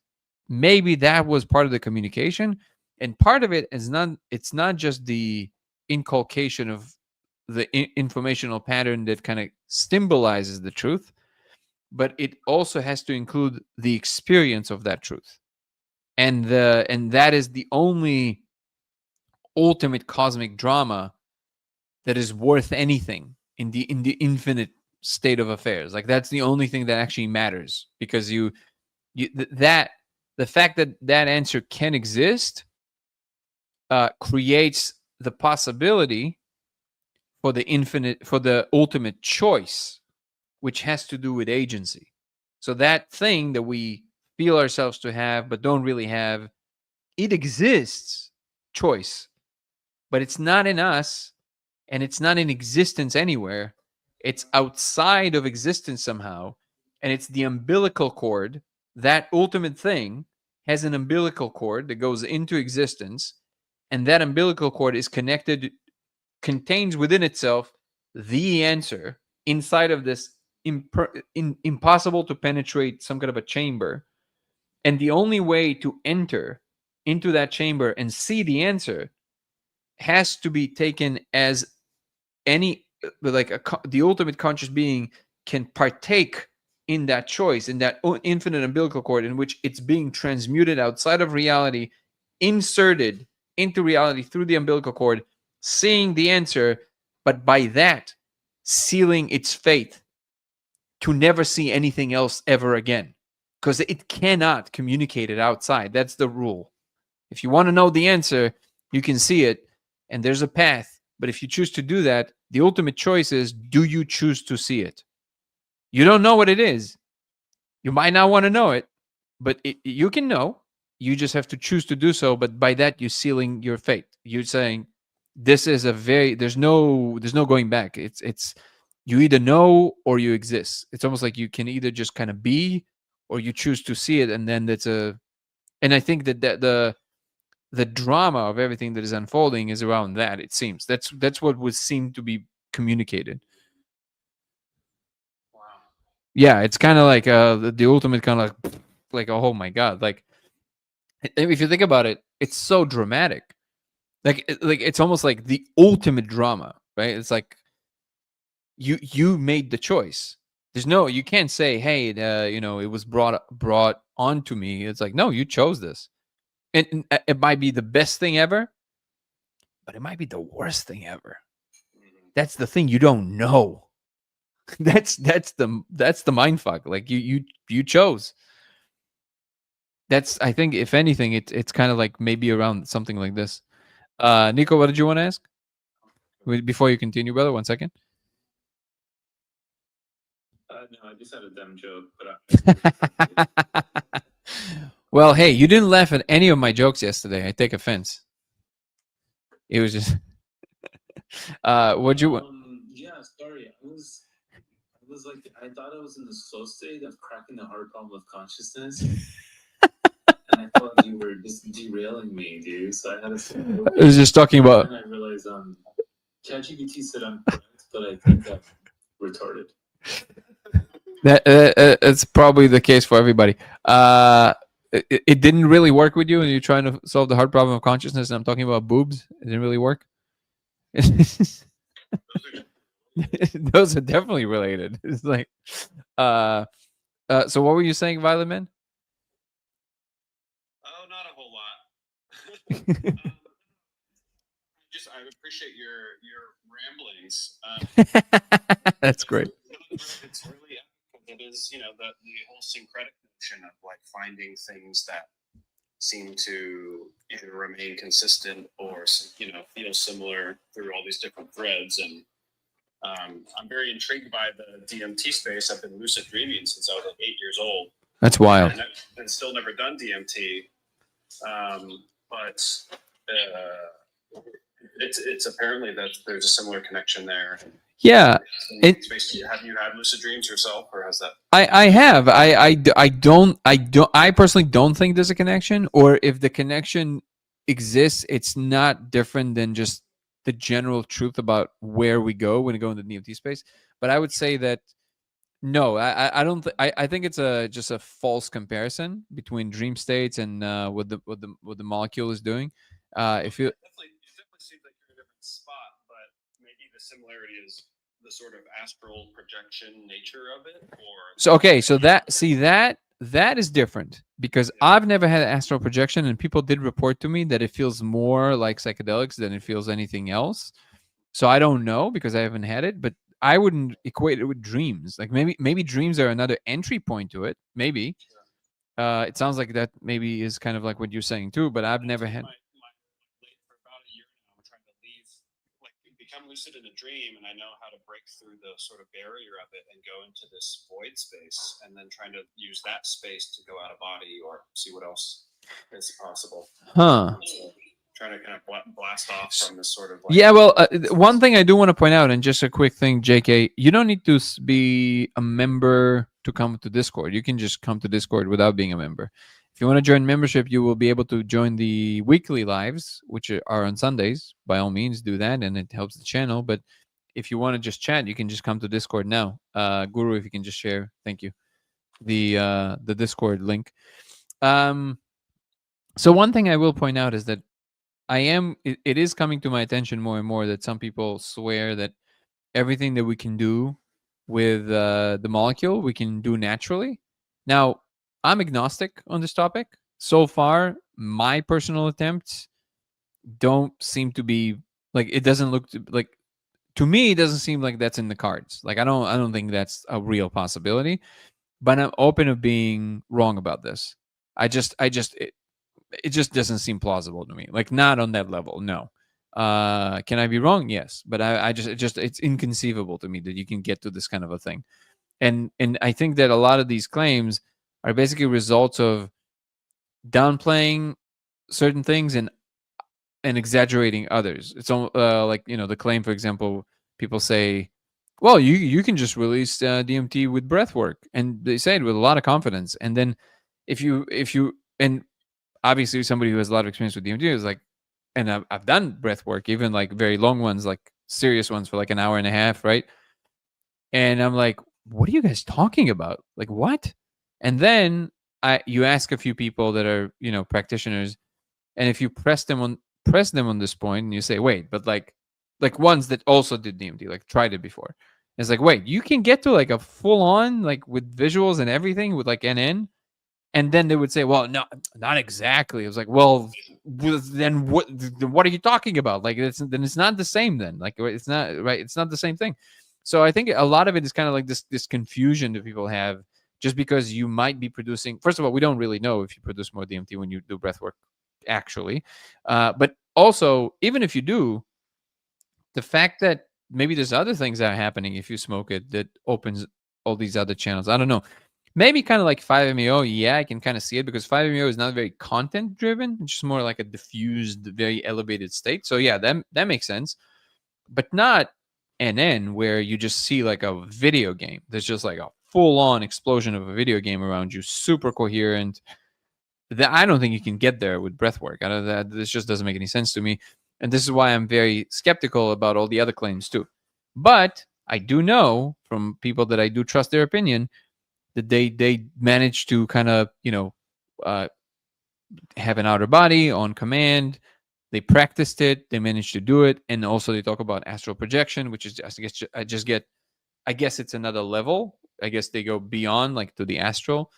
Maybe that was part of the communication. And part of it is it's not just the inculcation of the informational pattern that kind of symbolizes the truth, but it also has to include the experience of that truth. And that is the only ultimate cosmic drama that is worth anything in the infinite state of affairs. Like that's the only thing that actually matters, because the fact that answer can exist creates the possibility for the ultimate choice, which has to do with agency. So that thing that we feel ourselves to have but don't really have, it exists, choice, but it's not in us, and it's not in existence anywhere. It's outside of existence somehow, and it's the umbilical cord. That ultimate thing has an umbilical cord that goes into existence, and that umbilical cord is contains within itself the answer inside of this impossible to penetrate some kind of a chamber. And the only way to enter into that chamber and see the answer has to be taken as any, the ultimate conscious being can partake in that choice, in that infinite umbilical cord in which it's being transmuted outside of reality, inserted into reality through the umbilical cord, seeing the answer, but by that sealing its fate to never see anything else ever again, because it cannot communicate it outside. That's the rule. If you want to know the answer, you can see it, and there's a path. But if you choose to do that, the ultimate choice is, do you choose to see it? You don't know what it is. You might not want to know it, but you can know. You just have to choose to do so. But by that, you're sealing your fate. You're saying this is there's no going back. It's you either know or you exist. It's almost like you can either just kind of be or you choose to see it, and then and I think that the drama of everything that is unfolding is around that. It seems that's what would seem to be communicated. Wow. Yeah, it's kind of like the ultimate kind of like oh my god, like if you think about it, it's so dramatic. Like it's almost like the ultimate drama, right? It's like you made the choice. You can't say, hey, it was brought onto me. It's like, no, you chose this. And it might be the best thing ever, but it might be the worst thing ever. Mhm. That's the thing, you don't know. that's the mind fuck. Like you chose. That's, I think, if anything, it's kind of like maybe around something like this. Nico, what did you want to ask? Before you continue, brother, 1 second. No, I just had a dumb joke, but Well, hey, you didn't laugh at any of my jokes yesterday. I take offense. It was just what'd you Yeah, sorry. I was like, I thought I was in the slow state of cracking the hard problem of consciousness, and I thought you were just derailing me, dude. So I had to. I was just talking about And I realized ChatGPT said I'm correct, but I think I'm retarded. that. It's probably the case for everybody. It didn't really work with you, and you're trying to solve the hard problem of consciousness. And I'm talking about boobs. It didn't really work. Those are definitely related. It's like, so what were you saying, Violet Man? Oh, not a whole lot. I appreciate your ramblings. That's great. It's really it is, the whole syncretic notion of like finding things that seem to either remain consistent or feel similar through all these different threads. And I'm very intrigued by the DMT space. I've been lucid dreaming since I was like 8 years old. That's wild. And still never done DMT. But it's apparently that there's a similar connection there. Yeah. Have you had lucid dreams yourself, or has that? I have. I personally don't think there's a connection, or if the connection exists, it's not different than just the general truth about where we go when we go into the DMT space. But I would say that no, I don't. I think it's just a false comparison between dream states and what the molecule is doing. If you it definitely seems like you're in a different spot, but maybe the similarity is the sort of astral projection nature of it, or so that is different, because I've never had astral projection, and people did report to me that it feels more like psychedelics than it feels anything else. So I don't know, because I haven't had it, but I wouldn't equate it with dreams. Like maybe dreams are another entry point to it. Maybe it sounds like that maybe is kind of like what you're saying too, but I've never had. For about a year now, I'm trying to become lucid in a dream, and I know how to break through the sort of barrier of it and go into this void space, and then trying to use that space to go out of body or see what else is possible. Huh. Trying to kind of blast off from this sort of yeah. Well, one thing I do want to point out, and just a quick thing, JK, you don't need to be a member to come to Discord. You can just come to Discord without being a member. If you want to join membership, you will be able to join the weekly lives, which are on Sundays. By all means, do that, and it helps the channel. But if you want to just chat, you can just come to Discord now. Guru, if you can just share, thank you, the Discord link. So one thing I will point out is that it is coming to my attention more and more that some people swear that everything that we can do with the molecule, we can do naturally. Now, I'm agnostic on this topic. So far, my personal attempts don't seem to be like, it doesn't look like, to me, it doesn't seem like that's in the cards. Like, I don't think that's a real possibility, but I'm open to being wrong about this. It just doesn't seem plausible to me. Like, not on that level. No. Can I be wrong? Yes. But it's inconceivable to me that you can get to this kind of a thing. And I think that a lot of these claims are basically results of downplaying certain things and exaggerating others. It's like, you know, the claim, for example, people say, well, you can just release DMT with breath work, and they say it with a lot of confidence. And then if you and obviously somebody who has a lot of experience with DMT is like, and I've done breath work, even like very long ones, like serious ones for like an hour and a half, right? And I'm like, what are you guys talking about? Like, what? And then you ask a few people that are, you know, practitioners, and if you press them on this point, and you say, wait, but like ones that also did DMT, like tried it before, it's like, wait, you can get to like a full on, like with visuals and everything with like NN, and then they would say, well, no, not exactly. It was like, well, then what are you talking about? Like, then it's not the same. Then, like, it's not right. It's not the same thing. So I think a lot of it is kind of like this confusion that people have, just because you might be producing. First of all, we don't really know if you produce more DMT when you do breath work, actually. But also, even if you do, the fact that maybe there's other things that are happening if you smoke it that opens all these other channels. I don't know. Maybe kind of like 5-MeO, yeah, I can kind of see it, because 5-MeO is not very content driven. It's just more like a diffused, very elevated state. So yeah, that makes sense. But not NN, where you just see like a video game. There's just like a full on explosion of a video game around you, super coherent. That I don't think you can get there with breath work. I don't, that this just doesn't make any sense to me. And this is why I'm very skeptical about all the other claims too. But I do know from people that I do trust their opinion that they managed to kind of, you know, have an outer body on command. They practiced it. They managed to do it, and also they talk about astral projection, which is I guess it's another level. I guess they go beyond, like, to the astral.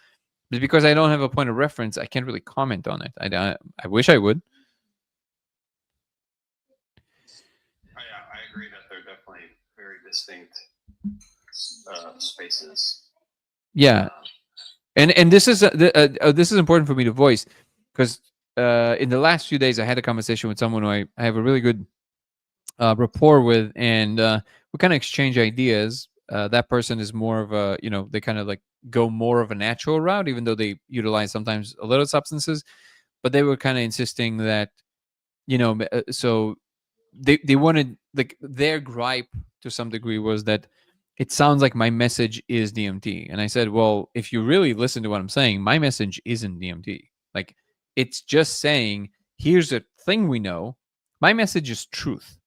But because I don't have a point of reference, I can't really comment on it. I wish I would. I agree that they're definitely very distinct spaces. Yeah, and this is this is important for me to voice, because in the last few days I had a conversation with someone who I have a really good rapport with, and we kind of exchange ideas. That person is more of a, you know, they kind of like go more of a natural route, even though they utilize sometimes a little substances. But they were kind of insisting that, you know, so they wanted, like, their gripe to some degree was that it sounds like my message is DMT. And I said, well, if you really listen to what I'm saying, my message isn't DMT. Like, it's just saying, here's a thing we know. My message is truth,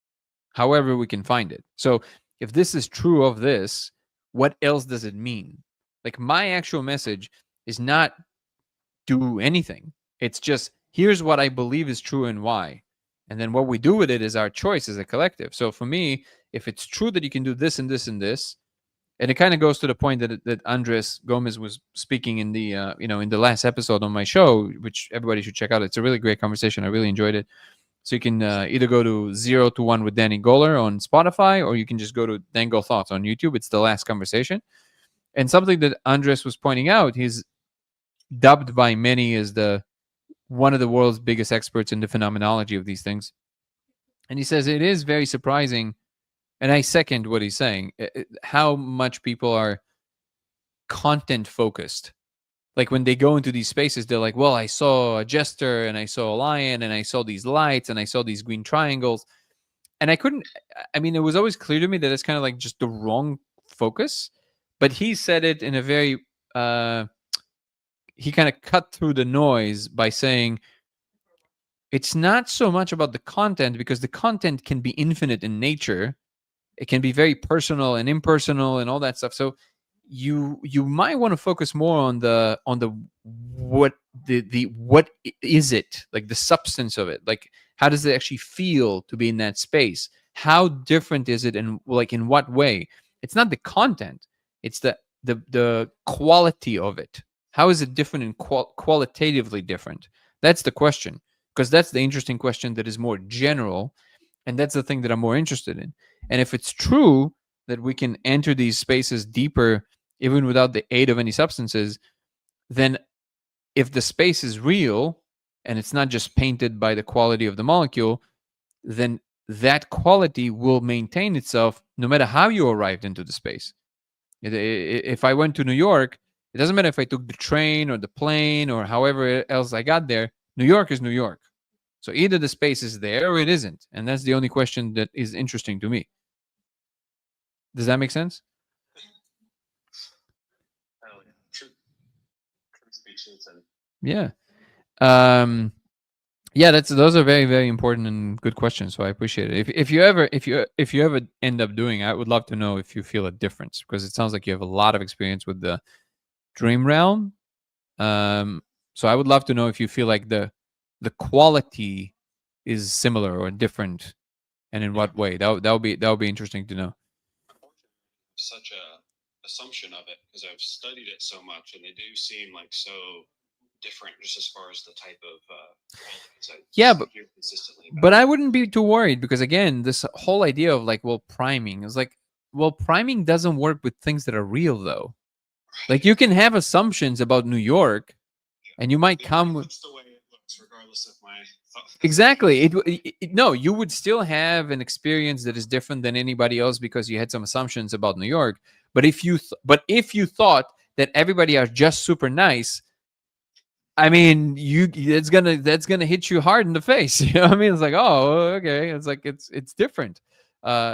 however we can find it. So if this is true of this, what else does it mean? Like, my actual message is not do anything. It's just, here's what I believe is true and why. And then what we do with it is our choice as a collective. So for me, if it's true that you can do this and this and this, and it kind of goes to the point that Andres Gomez was speaking in the you know, in the last episode on my show, which everybody should check out. It's a really great conversation. I really enjoyed it. So you can either go to 0 to 1 with Danny Goller on Spotify, or you can just go to Dango Thoughts on YouTube. It's the last conversation. And something that Andres was pointing out, he's dubbed by many as one of the world's biggest experts in the phenomenology of these things. And he says it is very surprising, and I second what he's saying, how much people are content focused. Like, when they go into these spaces, they're like, well, I saw a jester, and I saw a lion, and I saw these lights, and I saw these green triangles. And I mean, it was always clear to me that it's kind of like just the wrong focus. But he said it in a very, he kind of cut through the noise by saying, it's not so much about the content, because the content can be infinite in nature. It can be very personal and impersonal and all that stuff. So you might want to focus more on the what what is it, like the substance of it, like how does it actually feel to be in that space, how different is it, and like in what way. It's not the content, it's the quality of it. How is it different and qualitatively different? That's the question, because that's the interesting question that is more general, and that's the thing that I'm more interested in. And if it's true that we can enter these spaces deeper even without the aid of any substances, then if the space is real and it's not just painted by the quality of the molecule, then that quality will maintain itself no matter how you arrived into the space. If I went to New York, it doesn't matter if I took the train or the plane or however else I got there. New York is New York. So either the space is there or it isn't. And that's the only question that is interesting to me. Does that make sense? Oh, yeah. Truth speeches and Yeah. Yeah, those are very, very important and good questions. So I appreciate it. If you ever end up doing, I would love to know if you feel a difference, because it sounds like you have a lot of experience with the Dream Realm. So I would love to know if you feel like the quality is similar or different, and in what way. That would be interesting to know. unfortunately, such a assumption of it because I've studied it so much, and they do seem like so different just as far as the type of qualities I Yeah, hear consistently about. But I wouldn't be too worried, because again, this whole idea of like, well, priming is like, well, priming doesn't work with things that are real though. Like you can have assumptions about New York, and you might come with That's the way it looks, regardless of my thought. exactly. No, you would still have an experience that is different than anybody else because you had some assumptions about New York. But if you thought that everybody are just super nice, I mean, that's gonna hit you hard in the face. You know what I mean? It's like, oh, okay. It's like it's different.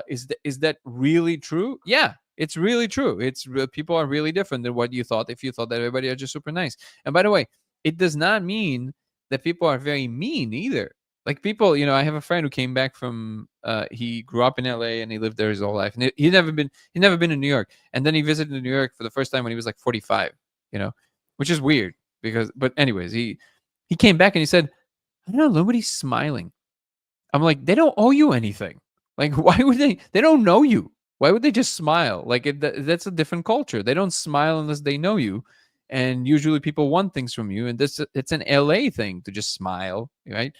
Is that really true? Yeah, it's really true. People are really different than what you thought. If you thought that everybody are just super nice, and by the way, it does not mean that people are very mean either. Like people, I have a friend who came back from. He grew up in LA and he lived there his whole life, and he never been in New York, and then he visited New York for the first time when he was like 45. Which is weird. But anyways, he came back and he said, I don't know, nobody's smiling. I'm like, they don't owe you anything. Like, why would they? They don't know you. Why would they just smile? Like, that's a different culture. They don't smile unless they know you. And usually people want things from you. And it's an LA thing to just smile, right?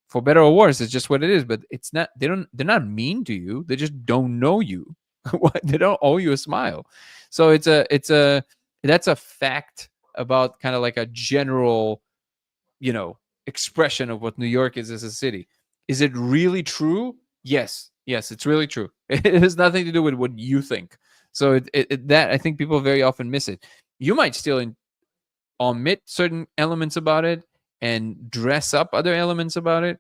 For better or worse, it's just what it is. But it's not, they're not mean to you. They just don't know you. They don't owe you a smile. So that's a fact about kind of like a general, expression of what New York is as a city. Is it really true? Yes, it's really true. It has nothing to do with what you think. So that I think people very often miss it. You might still omit certain elements about it and dress up other elements about it.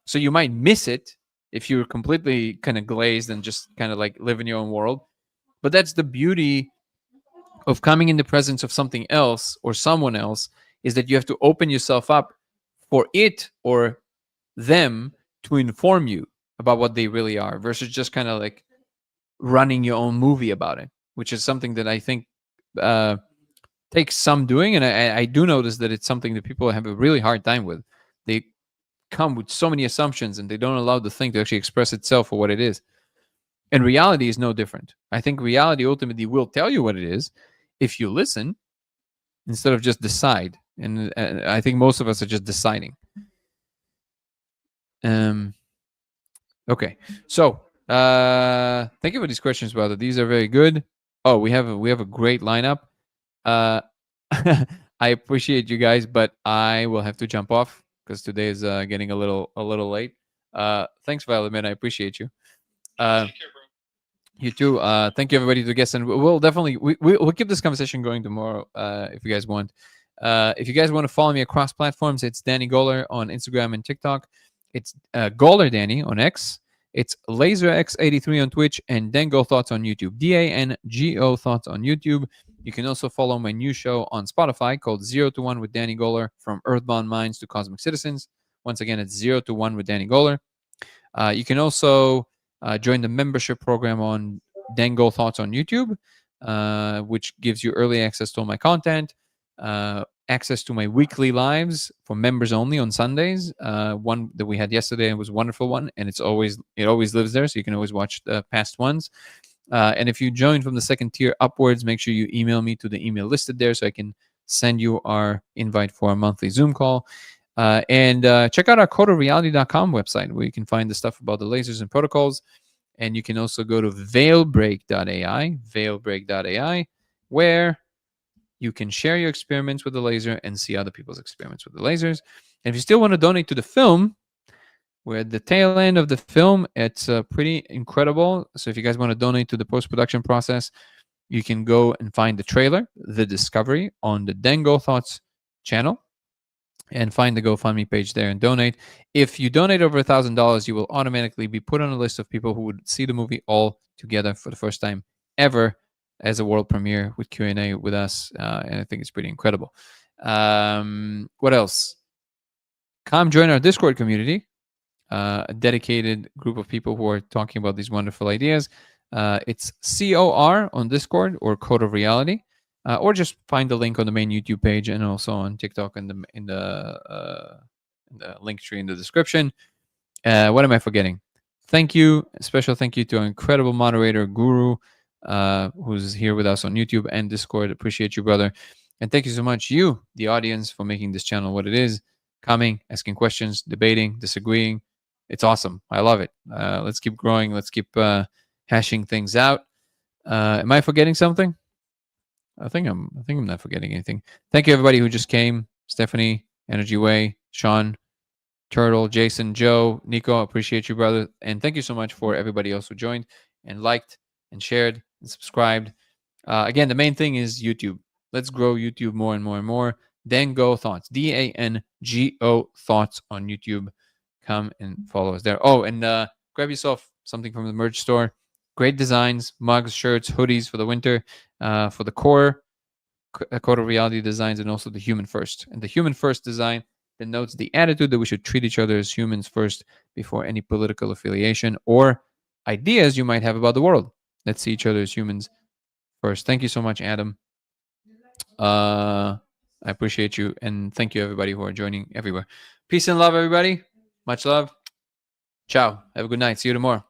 So you might miss it if you're completely kind of glazed and just kind of like live in your own world. But that's the beauty of coming in the presence of something else or someone else, is that you have to open yourself up for it or them to inform you about what they really are, versus just kind of like running your own movie about it, which is something that I think takes some doing. And I do notice that it's something that people have a really hard time with. They come with so many assumptions and they don't allow the thing to actually express itself for what it is. And reality is no different. I think reality ultimately will tell you what it is if you listen instead of just decide. And I think most of us are just deciding. Okay. So thank you for these questions, brother. These are very good. Oh, we have a great lineup. I appreciate you guys, but I will have to jump off because today is getting a little late. Thanks, Vladimir. I appreciate you. Take care, bro. You too. Thank you, everybody, to guests, and we'll definitely we'll keep this conversation going tomorrow if you guys want. If you guys want to follow me across platforms, it's Danny Goller on Instagram and TikTok. It's Goller Danny on X. It's LaserX83 on Twitch, and Dango Thoughts on YouTube. DANGO Thoughts on YouTube. You can also follow my new show on Spotify called 0 to 1 with Danny Goller, from Earthbound Minds to Cosmic Citizens. Once again, it's 0 to 1 with Danny Goller. You can also join the membership program on Dango Thoughts on YouTube, which gives you early access to all my content, access to my weekly lives for members only on Sundays. One that we had yesterday was a wonderful one, and it always lives there, so you can always watch the past ones. And if you join from the second tier upwards, make sure you email me to the email listed there so I can send you our invite for a monthly Zoom call. And check out our codeofreality.com website, where you can find the stuff about the lasers and protocols. And you can also go to veilbreak.ai, where you can share your experiments with the laser and see other people's experiments with the lasers. And if you still want to donate to the film, we're at the tail end of the film. It's pretty incredible. So if you guys want to donate to the post-production process, you can go and find the trailer, The Discovery, on the Dango Thoughts channel, and find the GoFundMe page there and donate. If you donate over $1,000, you will automatically be put on a list of people who would see the movie all together for the first time ever as a world premiere with Q&A with us, and I think it's pretty incredible. What else? Come join our Discord community, a dedicated group of people who are talking about these wonderful ideas. It's COR on Discord, or Code of Reality, or just find the link on the main YouTube page and also on TikTok in the link tree in the description. What am I forgetting? Thank you, a special thank you to our incredible moderator Guru, who's here with us on YouTube and Discord. Appreciate you, brother, and thank you so much, you, the audience, for making this channel what it is. Coming, asking questions, debating, disagreeing. It's awesome. I love it. Let's keep growing. Let's keep hashing things out. Am I forgetting something? I think I'm not forgetting anything. Thank you, everybody who just came. Stephanie, Energy Way, Sean, Turtle, Jason, Joe, Nico. Appreciate you, brother. And thank you so much for everybody else who joined and liked and shared and subscribed. Again, the main thing is YouTube. Let's grow YouTube more and more and more. Dango Thoughts, DANGO Thoughts on YouTube. Come and follow us there. Oh, and grab yourself something from the merch store. Great designs, mugs, shirts, hoodies for the winter, for the core Code of Reality designs, and also the Human First. And the Human First design denotes the attitude that we should treat each other as humans first before any political affiliation or ideas you might have about the world. Let's see each other as humans first. Thank you so much, Adam. I appreciate you, and thank you everybody who are joining everywhere. Peace and love, everybody. Much love. Ciao. Have a good night. See you tomorrow.